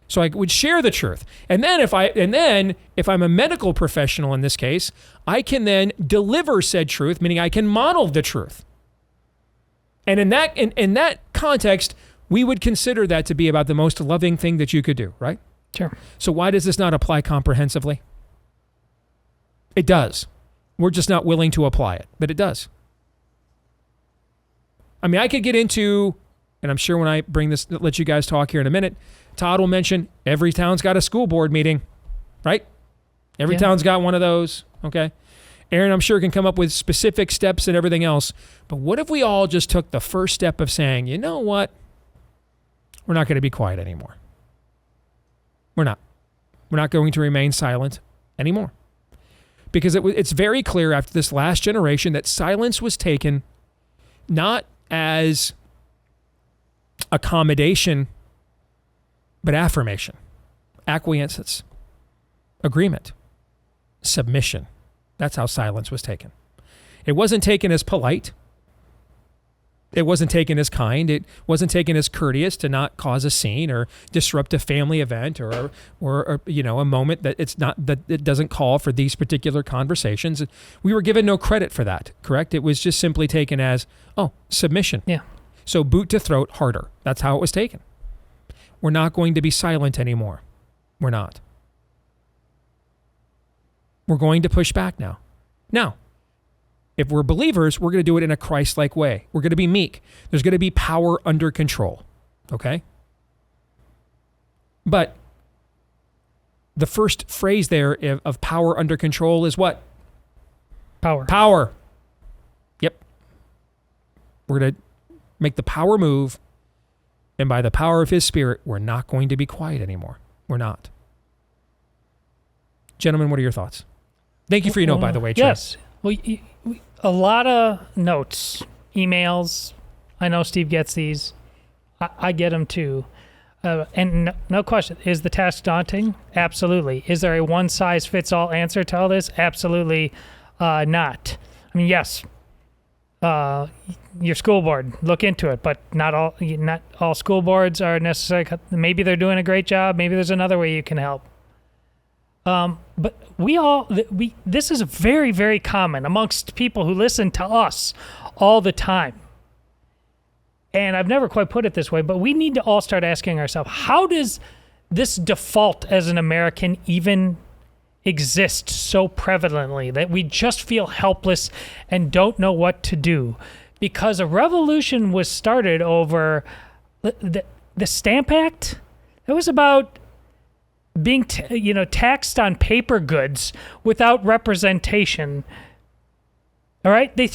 So I would share the truth. And then if I'm a medical professional in this case, I can then deliver said truth, meaning I can model the truth. And in that context, we would consider that to be about the most loving thing that you could do, right?
Sure.
So why does this not apply comprehensively? It does. We're just not willing to apply it, but it does. I mean, I could get into, and I'm sure when I bring this, let you guys talk here in a minute, Todd will mention every town's got a school board meeting, right? Every town's got one of those, okay? Aaron, I'm sure, can come up with specific steps and everything else, but what if we all just took the first step of saying, you know what? We're not going to be quiet anymore. We're not. We're not going to remain silent anymore. Because it's very clear after this last generation that silence was taken not as accommodation, but affirmation, acquiescence, agreement, submission. That's how silence was taken. It wasn't taken as polite. It wasn't taken as kind. It wasn't taken as courteous to not cause a scene or disrupt a family event or a moment that it doesn't call for these particular conversations. We were given no credit for that, correct? It was just simply taken as, submission.
Yeah.
So boot to throat harder. That's how it was taken. We're not going to be silent anymore. We're not. We're going to push back now. Now, if we're believers, we're going to do it in a Christ-like way. We're going to be meek. There's going to be power under control. Okay? But the first phrase there of power under control is what?
Power.
Power. Yep. We're going to make the power move, and by the power of his Spirit, we're not going to be quiet anymore. We're not. Gentlemen, what are your thoughts? Thank you for your note, by the way, Trey.
Yes. Well, a lot of notes, emails. I know Steve gets these. I get them too. And no question, is the task daunting? Absolutely. Is there a one-size-fits-all answer to all this? Absolutely not. I mean, yes, your school board, look into it, but not all school boards are necessary. Maybe they're doing a great job. Maybe there's another way you can help. But this is very, very common amongst people who listen to us all the time. And I've never quite put it this way, but we need to all start asking ourselves, how does this default as an American even exist so prevalently that we just feel helpless and don't know what to do? Because a revolution was started over the Stamp Act. It was about being taxed on paper goods without representation. All right, they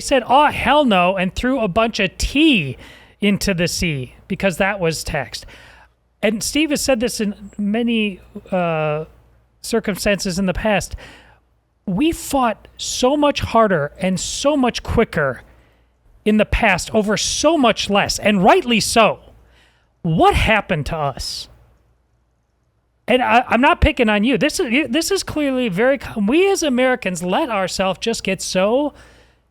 said, "Oh hell no," and threw a bunch of tea into the sea because that was taxed. And Steve has said this in many circumstances in the past. We fought so much harder and so much quicker in the past over so much less, and rightly so. What happened to us? And I'm not picking on you. This is clearly we as Americans let ourselves just get so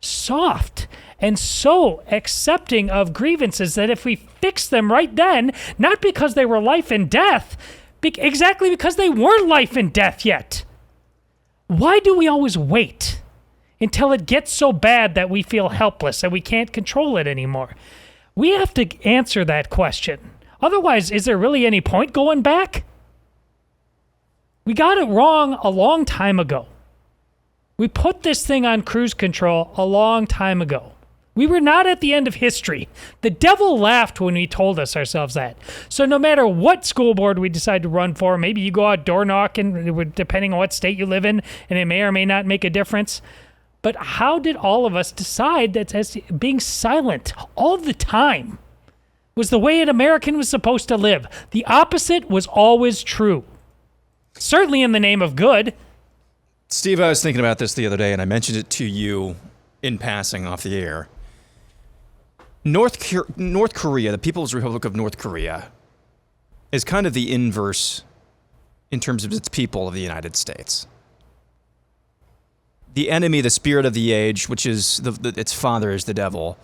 soft and so accepting of grievances that if we fix them right then, not because they were life and death, exactly because they weren't life and death yet. Why do we always wait until it gets so bad that we feel helpless and we can't control it anymore? We have to answer that question. Otherwise, is there really any point going back? We got it wrong a long time ago. We put this thing on cruise control a long time ago. We were not at the end of history. The devil laughed when we told ourselves that. So no matter what school board we decide to run for, maybe you go out door knocking, depending on what state you live in, and it may or may not make a difference. But how did all of us decide that as being silent all the time was the way an American was supposed to live? The opposite was always true. Certainly in the name of good.
Steve, I was thinking about this the other day, and I mentioned it to you in passing off the air. North Korea, the People's Republic of North Korea, is kind of the inverse in terms of its people of the United States. The enemy, the spirit of the age, which is its father is the devil,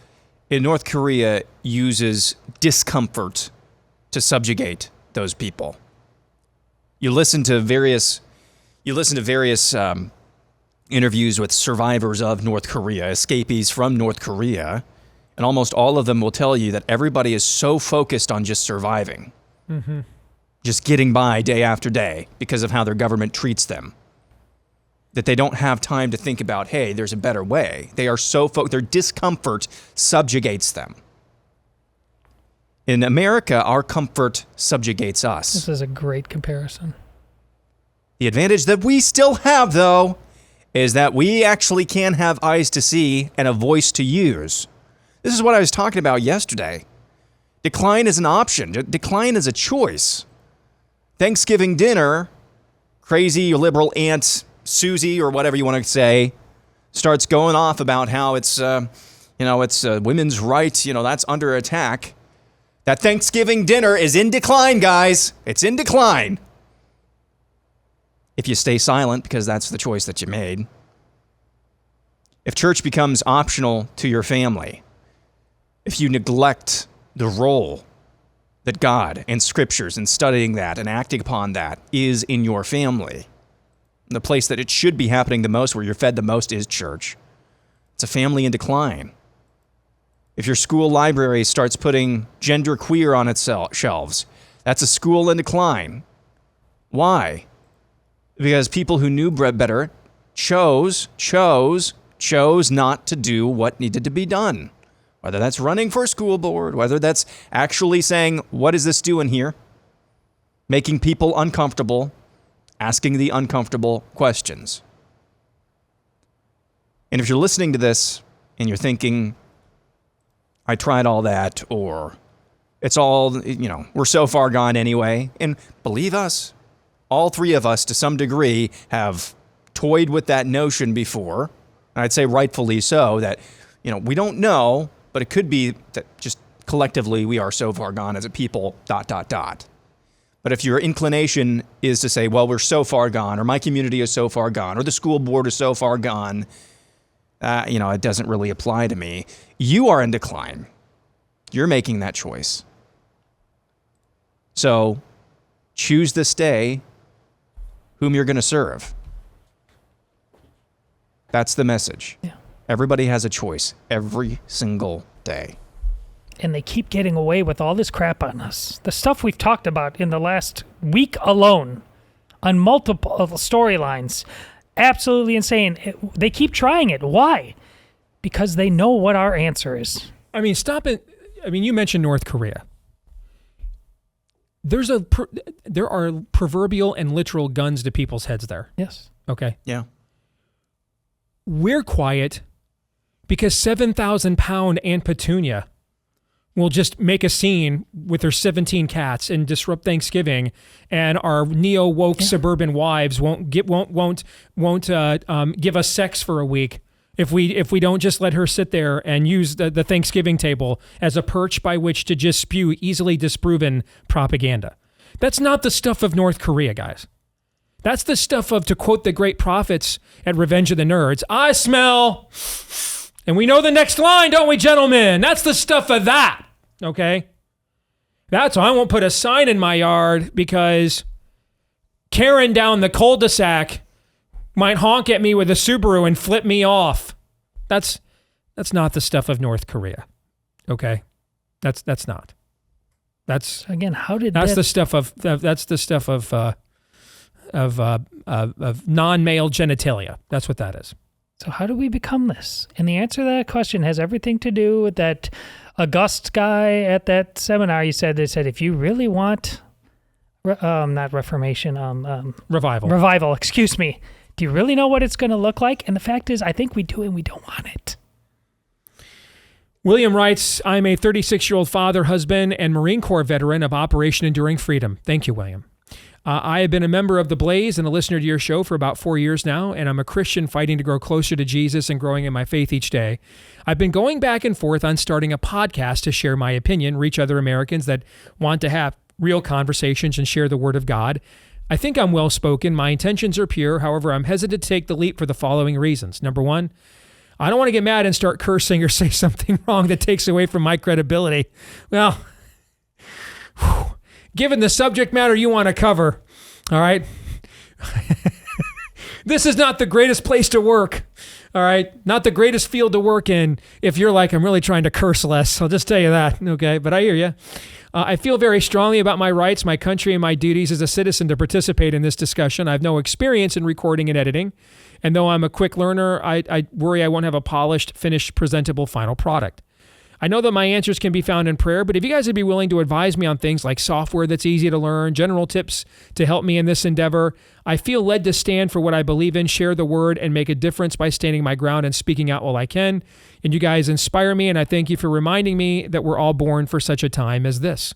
in North Korea uses discomfort to subjugate those people. You listen to various interviews with survivors of North Korea, escapees from North Korea, and almost all of them will tell you that everybody is so focused on just surviving, just getting by day after day because of how their government treats them, that they don't have time to think about, hey, there's a better way. They are so their discomfort subjugates them. In America, our comfort subjugates us.
This is a great comparison.
The advantage that we still have, though, is that we actually can have eyes to see and a voice to use. This is what I was talking about yesterday. Decline is an option. Decline is a choice. Thanksgiving dinner, crazy liberal Aunt Susie, or whatever you want to say, starts going off about how it's women's rights, that's under attack. That Thanksgiving dinner is in decline, guys. It's in decline. If you stay silent, because that's the choice that you made. If church becomes optional to your family, if you neglect the role that God and scriptures and studying that and acting upon that is in your family, the place that it should be happening the most, where you're fed the most, is church. It's a family in decline. If your school library starts putting genderqueer on its shelves, that's a school in decline. Why? Because people who knew better chose not to do what needed to be done. Whether that's running for a school board, whether that's actually saying, what is this doing here? Making people uncomfortable, asking the uncomfortable questions. And if you're listening to this and you're thinking, I tried all that, or it's all, we're so far gone anyway. And believe us, all three of us to some degree have toyed with that notion before. I'd say rightfully so, that, we don't know, but it could be that just collectively we are so far gone as a people, ... But if your inclination is to say, well, we're so far gone, or my community is so far gone, or the school board is so far gone, it doesn't really apply to me. You are in decline. You're making that choice. So choose this day whom you're going to serve. That's the message.
Yeah.
Everybody has a choice every single day.
And they keep getting away with all this crap on us. The stuff we've talked about in the last week alone on multiple storylines. Absolutely insane. They keep trying it. Why? Because they know what our answer is.
I mean, stop it. I mean, you mentioned North Korea. There are proverbial and literal guns to people's heads there.
Yes.
Okay.
Yeah.
We're quiet because 7,000-pound Aunt Petunia will just make a scene with her 17 cats and disrupt Thanksgiving, and our neo-woke suburban wives won't give us sex for a week if we don't just let her sit there and use the Thanksgiving table as a perch by which to just spew easily disproven propaganda. That's not the stuff of North Korea, guys. That's the stuff of, to quote the great prophets at Revenge of the Nerds, I smell And we know the next line, don't we, gentlemen? That's the stuff of that, okay? That's why I won't put a sign in my yard, because Karen down the cul-de-sac might honk at me with a Subaru and flip me off. That's not the stuff of North Korea, okay? That's not. That's
again. How did
that's the stuff of non-male genitalia. That's what that is.
So how do we become this? And the answer to that question has everything to do with that august guy at that seminar. They said if you really want, not reformation, revival. Excuse me. Do you really know what it's going to look like? And the fact is, I think we do, and we don't want it.
William writes, I'm a 36-year-old father, husband, and Marine Corps veteran of Operation Enduring Freedom. Thank you, William. I have been a member of The Blaze and a listener to your show for about 4 years now, and I'm a Christian fighting to grow closer to Jesus and growing in my faith each day. I've been going back and forth on starting a podcast to share my opinion, reach other Americans that want to have real conversations and share the Word of God. I think I'm well-spoken. My intentions are pure. However, I'm hesitant to take the leap for the following reasons. Number one, I don't want to get mad and start cursing or say something wrong that takes away from my credibility. Well, given the subject matter you want to cover, all right? This is not the greatest place to work, all right? Not the greatest field to work in if you're like, I'm really trying to curse less. I'll just tell you that, okay? But I hear you. I feel very strongly about my rights, my country, and my duties as a citizen to participate in this discussion. I have no experience in recording and editing. And though I'm a quick learner, I worry I won't have a polished, finished, presentable final product. I know that my answers can be found in prayer, but if you guys would be willing to advise me on things like software that's easy to learn, general tips to help me in this endeavor, I feel led to stand for what I believe in, share the word, and make a difference by standing my ground and speaking out while I can. And you guys inspire me, and I thank you for reminding me that we're all born for such a time as this.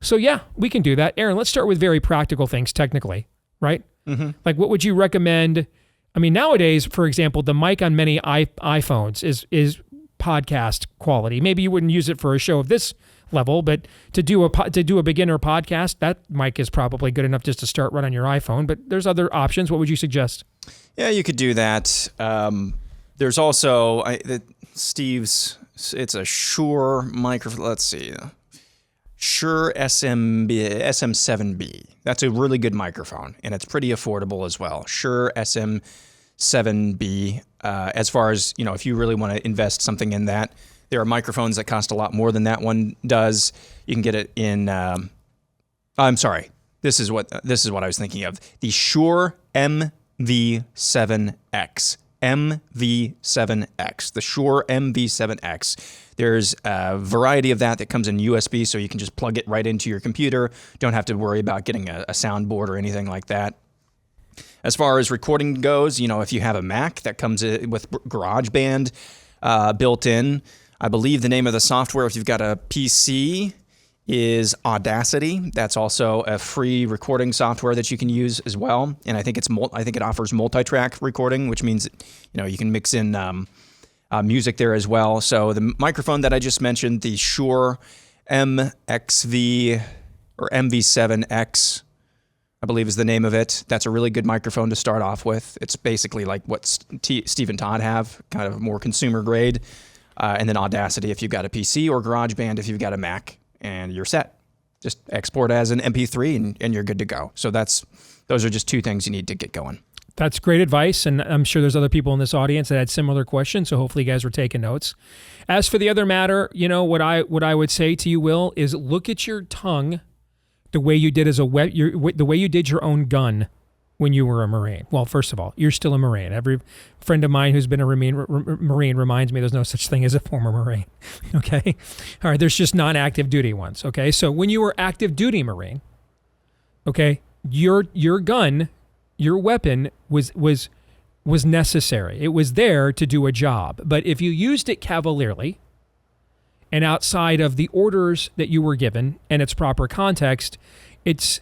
So yeah, we can do that. Aaron, let's start with very practical things technically, right? Mm-hmm. Like what would you recommend? I mean, nowadays, for example, the mic on many iPhones is podcast quality. Maybe you wouldn't use it for a show of this level, but to do a beginner podcast, that mic is probably good enough just to start right on your iPhone. But there's other options. What would you suggest?
Yeah, you could do that. There's also Steve's. It's a Shure microphone. Let's see. Shure SM7B. That's a really good microphone, and it's pretty affordable as well. Shure SM7B. As far as, if you really want to invest something in that, there are microphones that cost a lot more than that one does. You can get it in. I'm sorry. This is what I was thinking of. The Shure MV7X. MV7X. The Shure MV7X. There's a variety of that comes in USB, so you can just plug it right into your computer. Don't have to worry about getting a soundboard or anything like that. As far as recording goes, if you have a Mac that comes with GarageBand built in, I believe the name of the software, if you've got a PC, is Audacity. That's also a free recording software that you can use as well. And I think it offers multi-track recording, which means you can mix in music there as well. So the microphone that I just mentioned, the Shure MXV or MV7X, I believe is the name of it. That's a really good microphone to start off with. It's basically like what Steve and Todd have, kind of more consumer grade. And then Audacity if you've got a PC, or GarageBand if you've got a Mac, and you're set. Just export as an MP3 and you're good to go. So those are just two things you need to get going.
That's great advice, and I'm sure there's other people in this audience that had similar questions, so hopefully you guys were taking notes. As for the other matter, what I would say to you, Will, is look at your tongue the way you did the way you did your own gun when you were a Marine. Well, first of all, you're still a Marine. Every friend of mine who's been a Marine reminds me there's no such thing as a former Marine. Okay? All right, there's just non-active duty ones. Okay? So when you were active duty Marine, okay, your gun, your weapon was necessary. It was there to do a job. But if you used it cavalierly and outside of the orders that you were given and its proper context,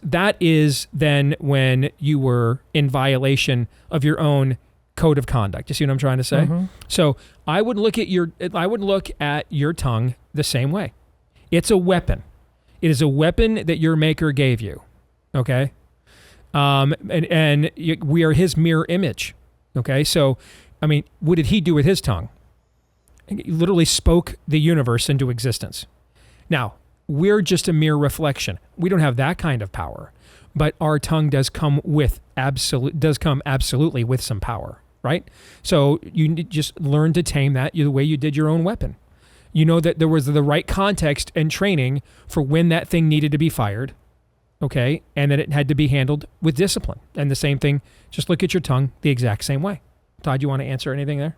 that is then when you were in violation of your own code of conduct. You see what I'm trying to say? Mm-hmm. So I would look at your tongue the same way. It's a weapon. It is a weapon that your maker gave you. Okay? We are his mirror image. Okay? So, what did he do with his tongue? literally spoke the universe into existence. Now, we're just a mere reflection. We don't have that kind of power, but our tongue does come absolutely with some power, right? So you just learn to tame that the way you did your own weapon. You know that there was the right context and training for when that thing needed to be fired, okay? And that it had to be handled with discipline. And the same thing, just look at your tongue the exact same way. Todd, you want to answer anything there?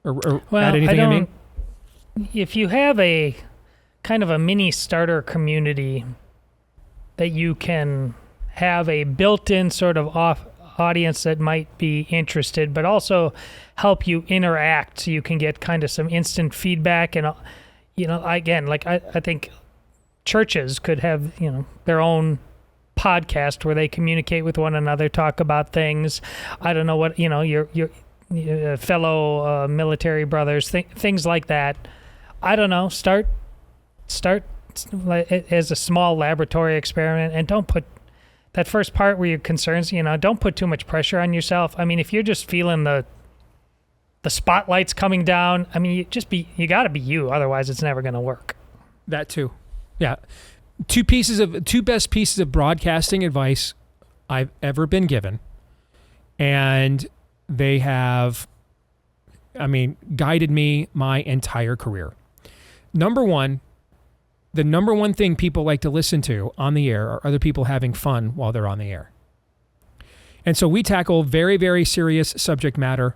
Or add anything I mean?
If you have a kind of a mini starter community that you can have a built-in sort of audience that might be interested, but also help you interact so you can get kind of some instant feedback. And, again, like I think churches could have, their own podcast where they communicate with one another, talk about things. I don't know what, your fellow military brothers, things like that. I don't know, start as a small laboratory experiment, and don't put that first part where you're concerned, don't put too much pressure on yourself. I mean, if you're just feeling the spotlight's coming down, I mean, you got to be you, otherwise it's never going to work.
That too. Yeah. Two best pieces of broadcasting advice I've ever been given, and they have, guided me my entire career. The number one thing people like to listen to on the air are other people having fun while they're on the air. And so we tackle very, very serious subject matter,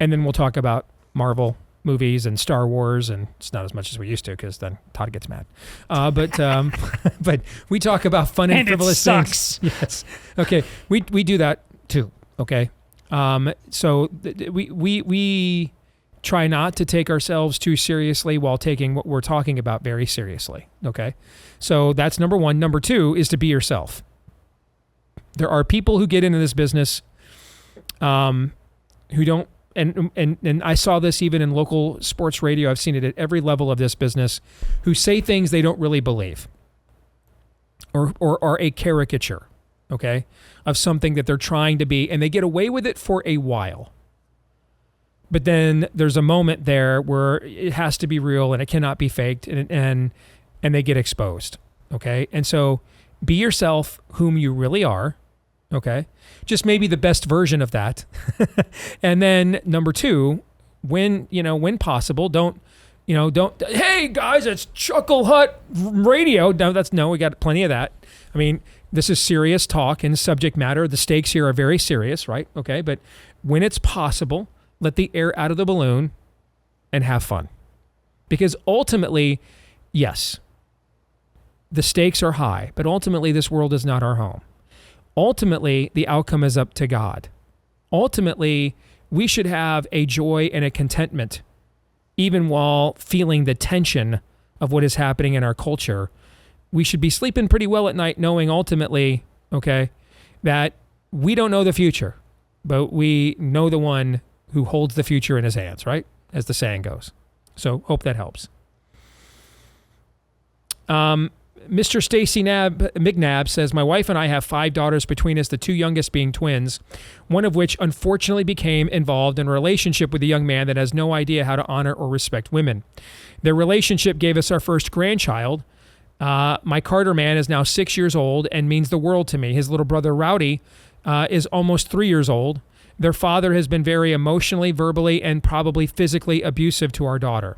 and then we'll talk about Marvel movies and Star Wars, and it's not as much as we used to because then Todd gets mad. But we talk about fun and frivolous things. Yes. Okay. We do that too. Okay. So we try not to take ourselves too seriously while taking what we're talking about very seriously. Okay. So that's number one. Number two is to be yourself. There are people who get into this business who don't, and I saw this even in local sports radio. I've seen it at every level of this business, who say things they don't really believe or are a caricature, okay, of something that they're trying to be, and they get away with it for a while. But then there's a moment there where it has to be real and it cannot be faked, and they get exposed, okay? And so be yourself, whom you really are, okay? Just maybe the best version of that. And then number two, when possible, don't, hey guys, it's Chuckle Hut Radio. No, we got plenty of that. I mean, this is serious talk and subject matter. The stakes here are very serious, right? Okay, but when it's possible, let the air out of the balloon and have fun. Because ultimately, yes, the stakes are high, but ultimately this world is not our home. Ultimately, the outcome is up to God. Ultimately, we should have a joy and a contentment, even while feeling the tension of what is happening in our culture. We should be sleeping pretty well at night, knowing ultimately, okay, that we don't know the future, but we know the one who holds the future in his hands, right? As the saying goes. So hope that helps. Mr. Stacy McNabb says, my wife and I have 5 daughters between us, the 2 youngest being twins, one of which unfortunately became involved in a relationship with a young man that has no idea how to honor or respect women. Their relationship gave us our first grandchild. My Carter man is now 6 years old and means the world to me. His little brother Rowdy is almost 3 years old. Their father has been very emotionally, verbally, and probably physically abusive to our daughter.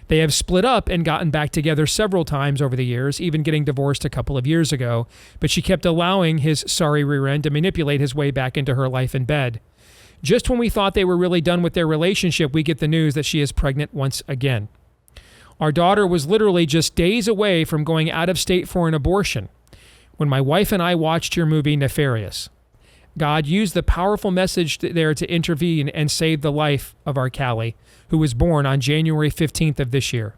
They have split up and gotten back together several times over the years, even getting divorced a couple of years ago, but she kept allowing his sorry rear end to manipulate his way back into her life in bed. Just when we thought they were really done with their relationship, we get the news that she is pregnant once again. Our daughter was literally just days away from going out of state for an abortion when my wife and I watched your movie Nefarious. God used the powerful message there to intervene and save the life of our Callie, who was born on January 15th of this year.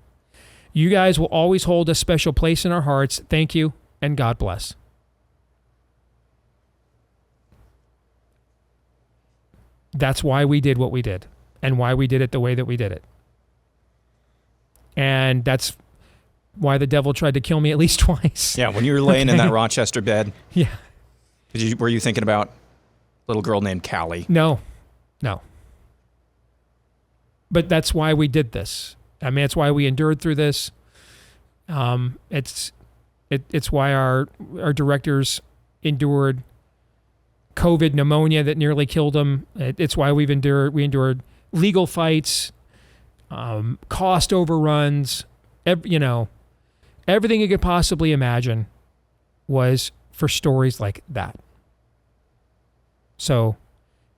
You guys will always hold a special place in our hearts. Thank you, and God bless. That's why we did what we did, and why we did it the way that we did it. And that's why the devil tried to kill me at least twice.
Yeah, when you were laying in that Rochester bed.
Yeah.
Were you thinking about a little girl named Callie?
No. But that's why we did this. I mean, it's why we endured through this. It's why our directors endured COVID pneumonia that nearly killed them. It's why we endured legal fights, cost overruns, everything you could possibly imagine was for stories like that. So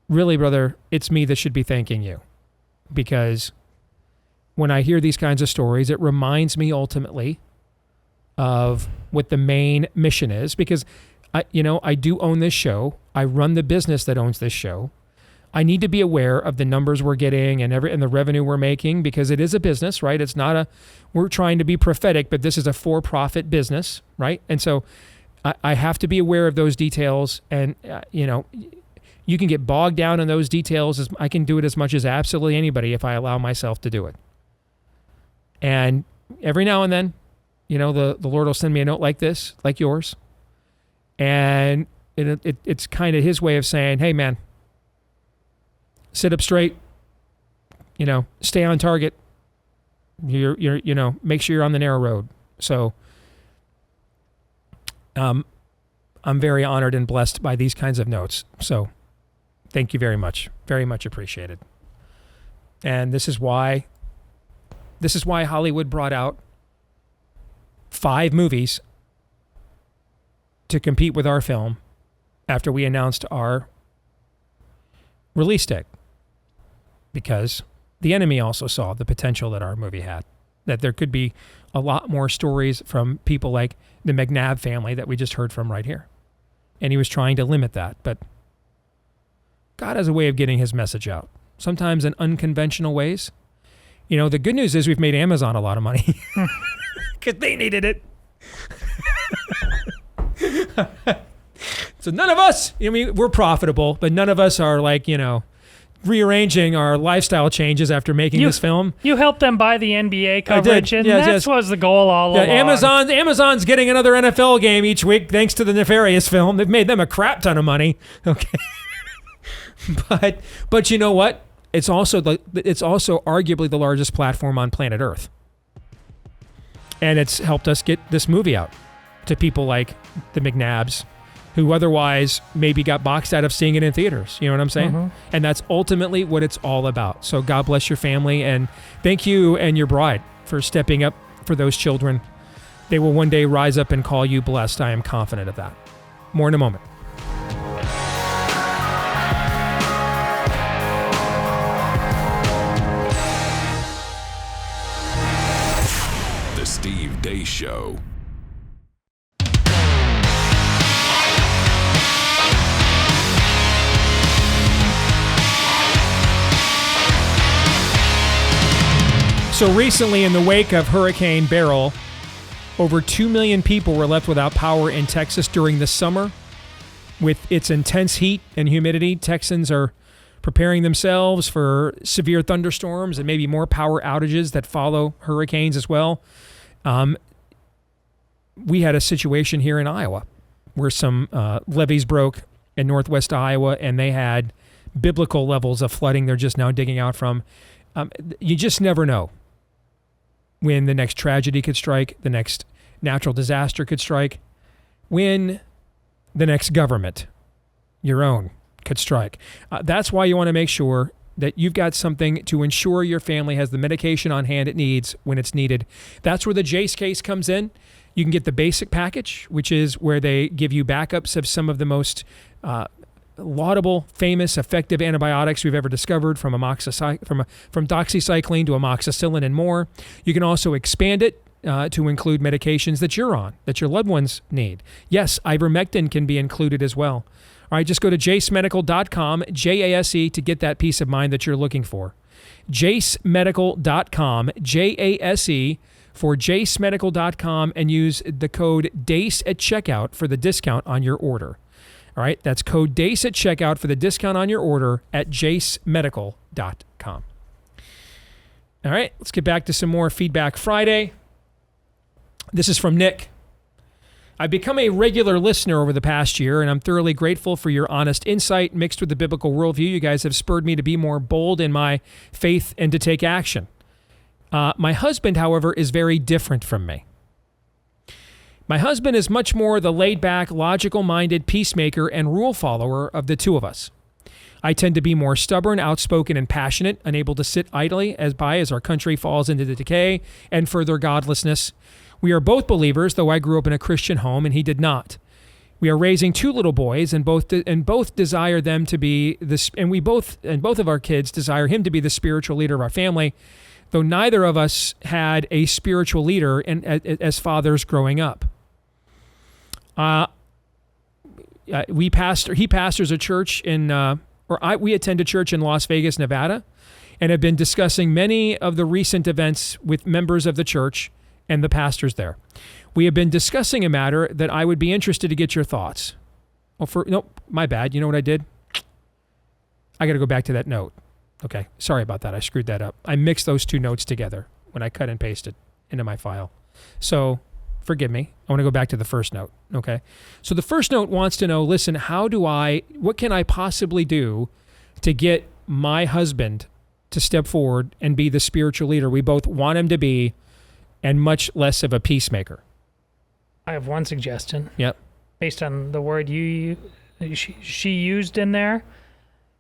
really, brother, it's me that should be thanking you, because when I hear these kinds of stories, it reminds me ultimately of what the main mission is, because I do own this show. I run the business that owns this show. I need to be aware of the numbers we're getting and the revenue we're making, because it is a business, right? It's not we're trying to be prophetic, but this is a for-profit business, right? And so I have to be aware of those details, and you can get bogged down in those details. I can do it as much as absolutely anybody if I allow myself to do it. And every now and then, the Lord will send me a note like this, like yours. And it's kind of his way of saying, hey, man, sit up straight, stay on target. You're make sure you're on the narrow road. So I'm very honored and blessed by these kinds of notes. So thank you very much. Very much appreciated. And this is why Hollywood brought out 5 movies to compete with our film after we announced our release date. Because the enemy also saw the potential that our movie had, that there could be a lot more stories from people like the McNabb family that we just heard from right here. And he was trying to limit that, but God has a way of getting his message out, sometimes in unconventional ways. The good news is we've made Amazon a lot of money because they needed it. So none of us, we're profitable, but none of us are like, rearranging our lifestyle changes after making this film.
You helped them buy the NBA coverage, and that was the goal all along.
Amazon's getting another NFL game each week thanks to the nefarious film. They've made them a crap ton of money. Okay. But you know what? It's also arguably the largest platform on planet Earth. And it's helped us get this movie out to people like the McNabbs, who otherwise maybe got boxed out of seeing it in theaters. You know what I'm saying? Mm-hmm. And that's ultimately what it's all about. So God bless your family, and thank you and your bride for stepping up for those children. They will one day rise up and call you blessed. I am confident of that. More in a moment.
The Steve Deace Show.
So recently, in the wake of Hurricane Beryl, over 2 million people were left without power in Texas during the summer. With its intense heat and humidity, Texans are preparing themselves for severe thunderstorms and maybe more power outages that follow hurricanes as well. We had a situation here in Iowa where some levees broke in northwest Iowa, and they had biblical levels of flooding they're just now digging out from. You just never know when the next tragedy could strike, the next natural disaster could strike, when the next government, your own, could strike. That's why you want to make sure that you've got something to ensure your family has the medication on hand it needs when it's needed. That's where the Jace case comes in. You can get the basic package, which is where they give you backups of some of the most laudable, famous, effective antibiotics we've ever discovered, from from doxycycline to amoxicillin and more. You can also expand it to include medications that you're on, that your loved ones need. Yes, ivermectin can be included as well. All right, just go to jacemedical.com, J-A-S-E, to get that peace of mind that you're looking for. jacemedical.com, J-A-S-E, for jacemedical.com, and use the code DACE at checkout for the discount on your order. All right, that's code DACE at checkout for the discount on your order at jacemedical.com. All right, let's get back to some more Feedback Friday. This is from Nick. I've become a regular listener over the past year, and I'm thoroughly grateful for your honest insight mixed with the biblical worldview. You guys have spurred me to be more bold in my faith and to take action. My husband, however, is very different from me. My husband is much more the laid-back, logical-minded peacemaker and rule follower of the two of us. I tend to be more stubborn, outspoken, and passionate, unable to sit idly as our country falls into the decay and further godlessness. We are both believers, though I grew up in a Christian home and he did not. We are raising two little boys, and both desire them to be this, and both of our kids desire him to be the spiritual leader of our family, though neither of us had a spiritual leader as fathers growing up. He pastors a church we attend a church in Las Vegas, Nevada, and have been discussing many of the recent events with members of the church and the pastors there. We have been discussing a matter that I would be interested to get your thoughts. My bad. You know what I did? I got to go back to that note. Okay, sorry about that. I screwed that up. I mixed those two notes together when I cut and pasted into my file. So forgive me. I want to go back to the first note. Okay. So the first note wants to know, listen, what can I possibly do to get my husband to step forward and be the spiritual leader we both want him to be, and much less of a peacemaker?
I have one suggestion.
Yep.
Based on the word she used in there,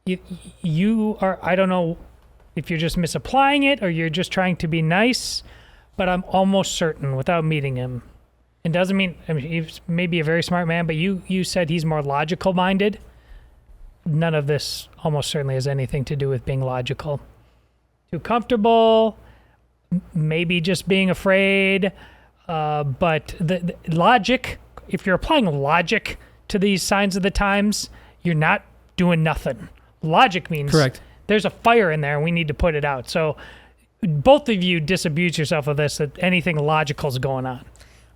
you are, I don't know if you're just misapplying it or you're just trying to be nice, but I'm almost certain without meeting him. It doesn't mean, he's maybe a very smart man, but you said he's more logical minded. None of this almost certainly has anything to do with being logical. Too comfortable, maybe just being afraid, but the logic, if you're applying logic to these signs of the times, you're not doing nothing. Logic means
correct.
There's a fire in there and we need to put it out. So both of you disabuse yourself of this, that anything logical is going on.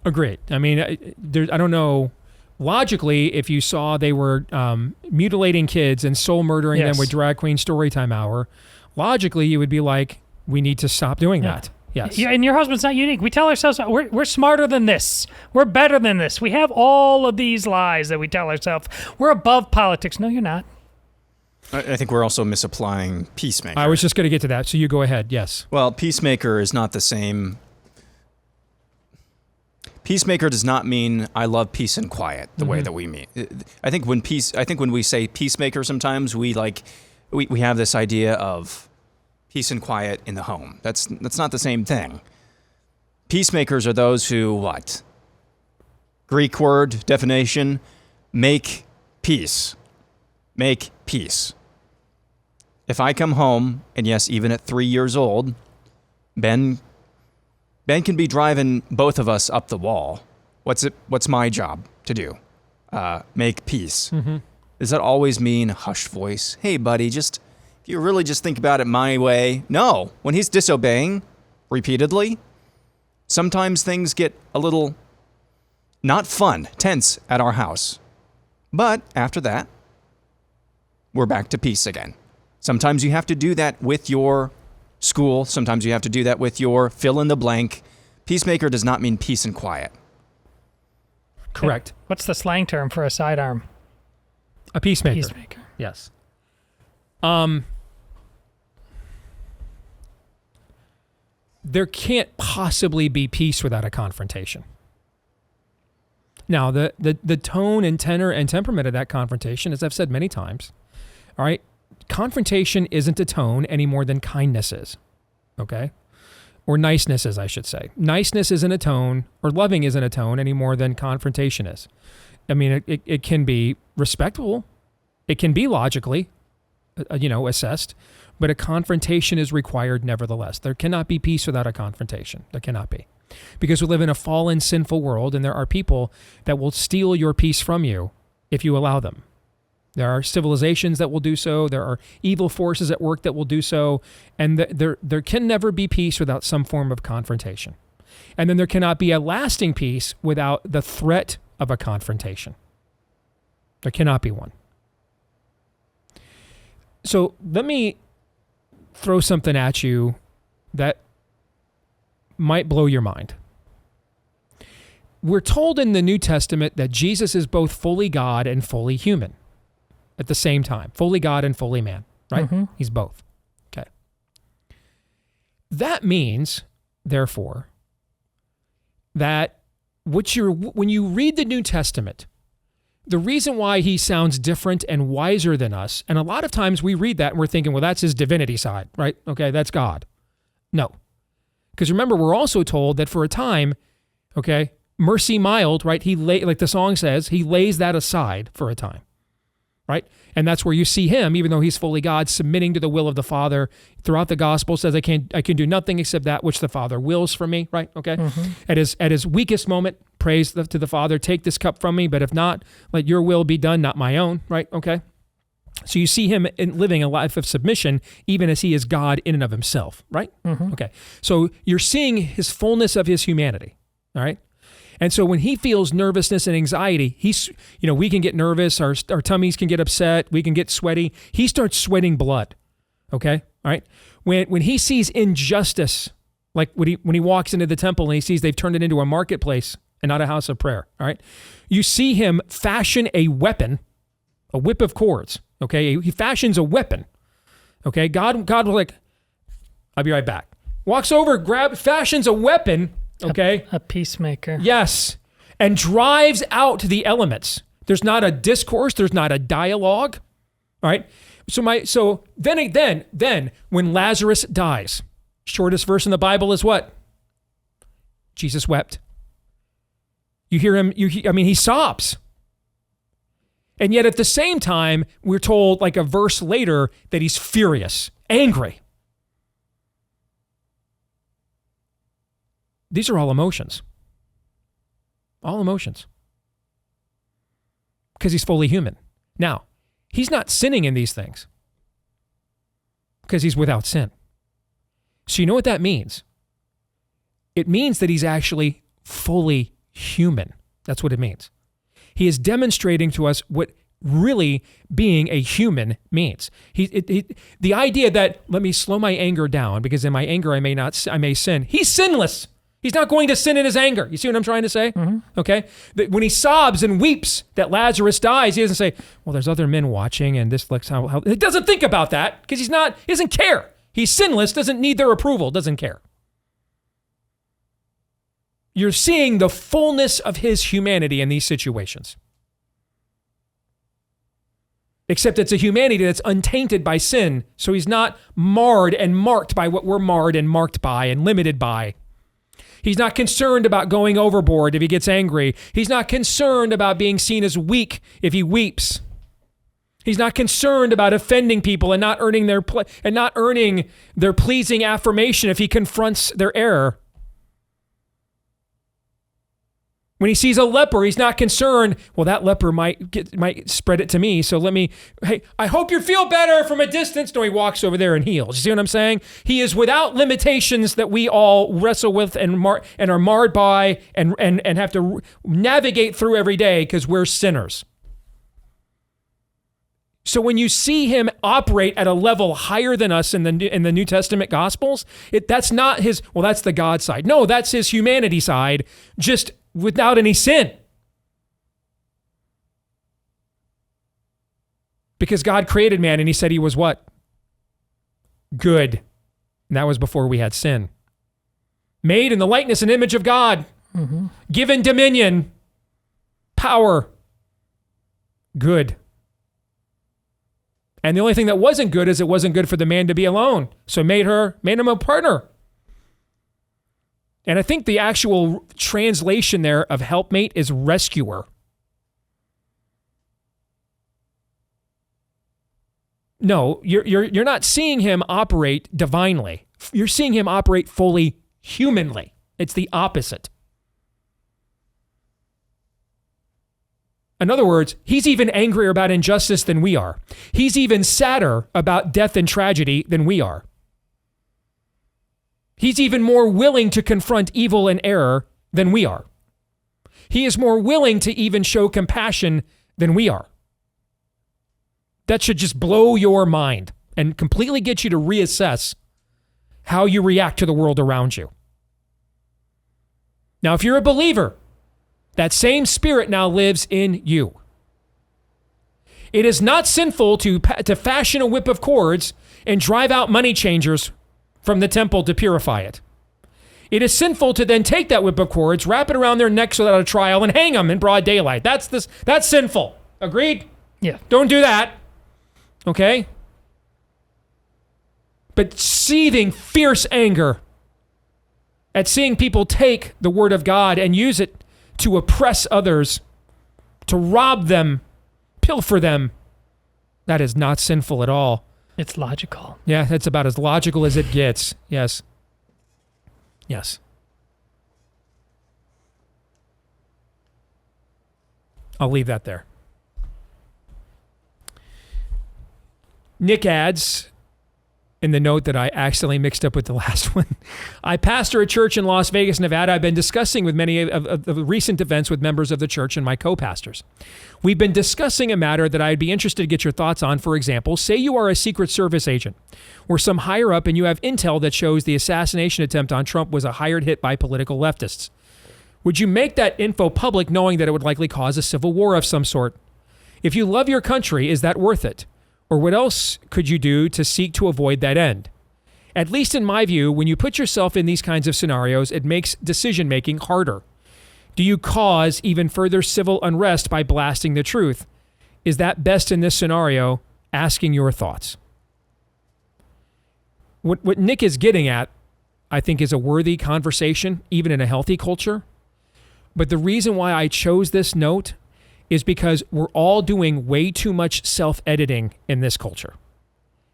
Agreed. I mean, I don't know. Logically, if you saw they were mutilating kids and soul murdering them with Drag Queen Storytime Hour, logically you would be like, we need to stop doing that. Yes.
Yeah, and your husband's not unique. We tell ourselves we're smarter than this. We're better than this. We have all of these lies that we tell ourselves. We're above politics. No, you're not.
I think we're also misapplying peacemaker.
I was just going to get to that, so you go ahead. Yes.
Well, peacemaker is not the same. Peacemaker does not mean I love peace and quiet the way that we mean. I think when we say peacemaker, sometimes we have this idea of peace and quiet in the home. That's not the same thing. Peacemakers are those who what? Greek word definition, make peace. Make peace. If I come home, and yes, even at 3 years old, Ben can be driving both of us up the wall. What's my job to do? Make peace. Mm-hmm. Does that always mean hushed voice? Hey, buddy, if you really just think about it my way. No, when he's disobeying repeatedly, sometimes things get a little not fun, tense at our house. But after that, we're back to peace again. Sometimes you have to do that with your school. Sometimes you have to do that with your fill in the blank. Peacemaker does not mean peace and quiet.
Correct.
What's the slang term for a sidearm?
A peacemaker.
Peacemaker.
Yes. There can't possibly be peace without a confrontation. Now, the tone and tenor and temperament of that confrontation, as I've said many times, all right, confrontation isn't a tone any more than kindness is, okay? Or niceness is, I should say. Niceness isn't a tone, or loving isn't a tone any more than confrontation is. I mean, it can be respectful. It can be logically, assessed, but a confrontation is required nevertheless. There cannot be peace without a confrontation. There cannot be. Because we live in a fallen, sinful world, and there are people that will steal your peace from you if you allow them. There are civilizations that will do so. There are evil forces at work that will do so. And there can never be peace without some form of confrontation. And then there cannot be a lasting peace without the threat of a confrontation. There cannot be one. So let me throw something at you that might blow your mind. we're told in the New Testament that Jesus is both fully God and fully human at the same time. Fully God and fully man, right?
Mm-hmm.
He's both. Okay. That means, therefore, that when you read the New Testament, the reason why he sounds different and wiser than us, and a lot of times we read that and we're thinking, well, that's his divinity side, right? Okay, that's God. No. Because remember, we're also told that for a time, okay, mercy mild, right? Like the song says, he lays that aside for a time, right? And that's where you see him, even though he's fully God, submitting to the will of the Father. Throughout the gospel says, I can do nothing except that which the Father wills for me, right? Okay. Mm-hmm. At his weakest moment, prays to the Father, take this cup from me, but if not, let your will be done, not my own, right? Okay. So you see him living a life of submission, even as he is God in and of himself, right? Mm-hmm. Okay. So you're seeing his fullness of his humanity, all right? And so when he feels nervousness and anxiety, we can get nervous, our tummies can get upset, we can get sweaty. He starts sweating blood, okay? All right? When he sees injustice, like when he walks into the temple and he sees they've turned it into a marketplace and not a house of prayer, all right? You see him fashion a weapon, a whip of cords, okay? He fashions a weapon, okay? God will like, I'll be right back. Walks over, fashions a weapon, okay? A
peacemaker.
Yes. And drives out the elements. There's not a discourse. There's not a dialogue. All right. So then when Lazarus dies, shortest verse in the Bible is what? Jesus wept. You hear him, he sobs. And yet at the same time, we're told like a verse later that he's furious, angry. These are all emotions. All emotions. Because he's fully human. Now, he's not sinning in these things. Because he's without sin. So you know what that means? It means that he's actually fully human. That's what it means. He is demonstrating to us what really being a human means. The idea that, let me slow my anger down because in my anger I may sin. He's sinless. He's not going to sin in his anger. You see what I'm trying to say? Mm-hmm. Okay? When he sobs and weeps that Lazarus dies, he doesn't say, well, there's other men watching and this looks how he doesn't think about that because he doesn't care. He's sinless, doesn't need their approval, doesn't care. You're seeing the fullness of his humanity in these situations. Except it's a humanity that's untainted by sin, so he's not marred and marked by what we're marred and marked by and limited by. He's not concerned about going overboard if he gets angry. He's not concerned about being seen as weak if he weeps. He's not concerned about offending people and not earning their pleasing affirmation if he confronts their error. When he sees a leper, he's not concerned, well, that leper might spread it to me, so hey, I hope you feel better from a distance. No, he walks over there and heals. You see what I'm saying? He is without limitations that we all wrestle with and are marred by and have to navigate through every day because we're sinners. So when you see him operate at a level higher than us in the New Testament Gospels, that's not that's the God side. No, that's his humanity side, just without any sin. Because God created man and he said he was what? Good. And that was before we had sin. Made in the likeness and image of God. Mm-hmm. Given dominion. Power. Good. And the only thing that wasn't good is it wasn't good for the man to be alone. So made him a partner. And I think the actual translation there of helpmate is rescuer. No, you're not seeing him operate divinely. You're seeing him operate fully humanly. It's the opposite. In other words, he's even angrier about injustice than we are. He's even sadder about death and tragedy than we are. He's even more willing to confront evil and error than we are. He is more willing to even show compassion than we are. That should just blow your mind and completely get you to reassess how you react to the world around you. Now, if you're a believer, That same spirit now lives in you. It is not sinful to fashion a whip of cords and drive out money changers from the temple to purify it. It is sinful to then take that whip of cords, wrap it around their necks without a trial, and hang them in broad daylight. That's sinful. Agreed?
Yeah.
Don't do that. Okay? But seething fierce anger at seeing people take the word of God and use it to oppress others, to rob them, pilfer them, that is not sinful at all.
It's logical.
Yeah, it's about as logical as it gets. Yes. Yes. I'll leave that there. Nick adds, in the note that I accidentally mixed up with the last one, I pastor a church in Las Vegas, Nevada. I've been discussing with many of the recent events with members of the church and my co-pastors. We've been discussing a matter that I'd be interested to get your thoughts on. For example, say you are a Secret Service agent or some higher up and you have intel that shows the assassination attempt on Trump was a hired hit by political leftists. Would you make that info public knowing that it would likely cause a civil war of some sort? If you love your country, is that worth it? Or what else could you do to seek to avoid that end? At least in my view, when you put yourself in these kinds of scenarios, it makes decision-making harder. Do you cause even further civil unrest by blasting the truth? Is that best in this scenario? Asking your thoughts. What Nick is getting at, I think, is a worthy conversation, even in a healthy culture. But the reason why I chose this note is because we're all doing way too much self-editing in this culture.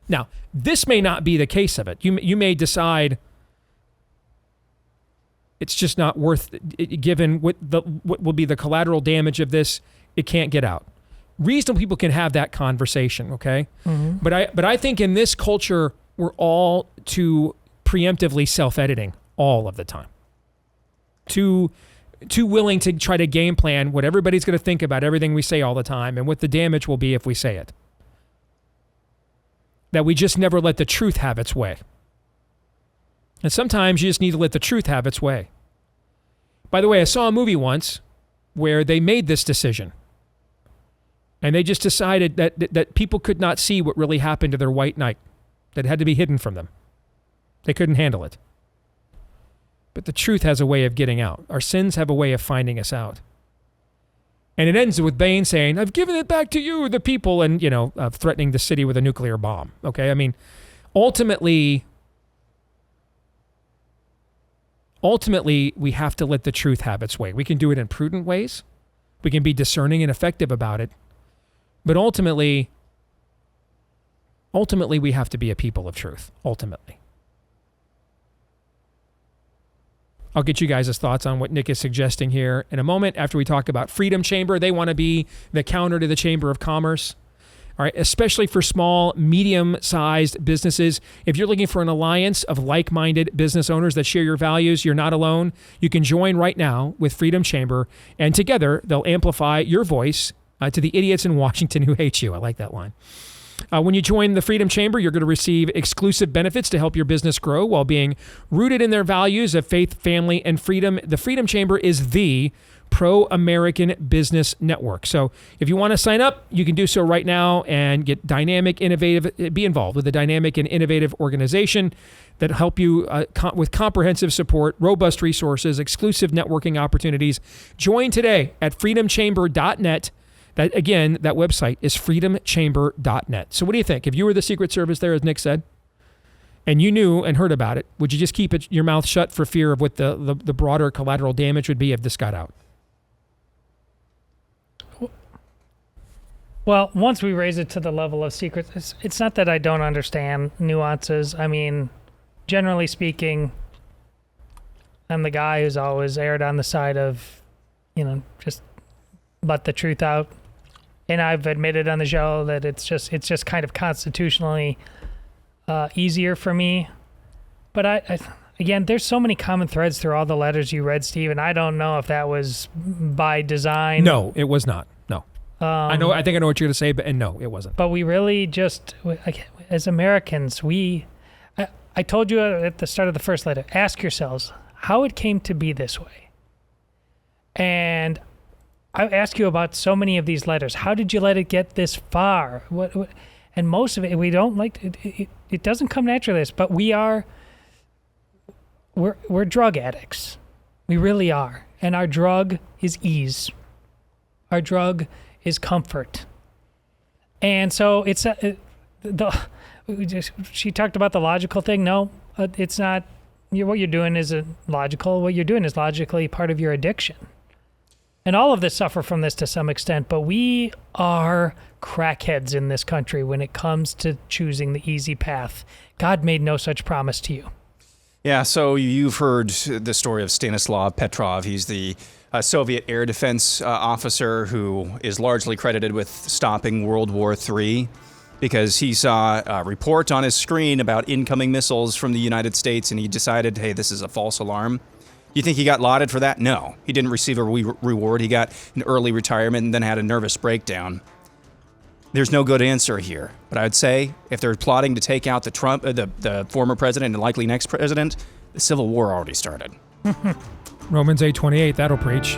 Now, this may not be the case of it. You may decide it's just not worth it, given what will be the collateral damage of this. It can't get out. Reasonable people can have that conversation, okay?
Mm-hmm.
But I think in this culture, we're all too preemptively self-editing all of the time. Too willing to try to game plan what everybody's going to think about everything we say all the time and what the damage will be if we say it. That we just never let the truth have its way. And sometimes you just need to let the truth have its way. By the way, I saw a movie once where they made this decision. And they just decided that people could not see what really happened to their white knight. That had to be hidden from them. They couldn't handle it. But the truth has a way of getting out. Our sins have a way of finding us out. And it ends with Bane saying, I've given it back to you, the people, and, threatening the city with a nuclear bomb. Okay, I mean, ultimately, we have to let the truth have its way. We can do it in prudent ways. We can be discerning and effective about it. But ultimately, we have to be a people of truth, ultimately. I'll get you guys' thoughts on what Nick is suggesting here in a moment after we talk about Freedom Chamber. They want to be the counter to the Chamber of Commerce, all right, especially for small, medium-sized businesses. If you're looking for an alliance of like-minded business owners that share your values, you're not alone. You can join right now with Freedom Chamber, and together they'll amplify your voice to the idiots in Washington who hate you. I like that line. When you join the Freedom Chamber, you're going to receive exclusive benefits to help your business grow while being rooted in their values of faith, family, and freedom. The Freedom Chamber is the pro-American business network. So if you want to sign up, you can do so right now and get be involved with a dynamic and innovative organization that help you with comprehensive support, robust resources, exclusive networking opportunities. Join today at freedomchamber.net. That website is freedomchamber.net. So what do you think? If you were the Secret Service there, as Nick said, and you knew and heard about it, would you just keep your mouth shut for fear of what the broader collateral damage would be if this got out?
Well, once we raise it to the level of secrets, it's not that I don't understand nuances. I mean, generally speaking, I'm the guy who's always erred on the side of, just let the truth out. And I've admitted on the show that it's just kind of constitutionally easier for me. But I again, there's so many common threads through all the letters you read, Steve, and I don't know if that was by design.
No, it was not. No. I think I know what you're going to say, but no, it wasn't.
But we really just, as Americans, I told you at the start of the first letter, ask yourselves how it came to be this way. And I ask you about so many of these letters. How did you let it get this far? What and most of it, we don't like it doesn't come naturally to us, but we're drug addicts. We really are. And our drug is ease. Our drug is comfort. And so it's she talked about the logical thing. No, it's not. What you're doing isn't logical. What you're doing is logically part of your addiction. And all of us suffer from this to some extent, but we are crackheads in this country when it comes to choosing the easy path. God made no such promise to you.
Yeah, so you've heard the story of Stanislav Petrov. He's the Soviet air defense officer who is largely credited with stopping World War III because he saw a report on his screen about incoming missiles from the United States, and he decided, hey, this is a false alarm. You think he got lauded for that? No. He didn't receive a reward. He got an early retirement and then had a nervous breakdown. There's no good answer here. But I would say if they're plotting to take out the former president and likely next president, the Civil War already started.
Romans 8:28, that'll preach.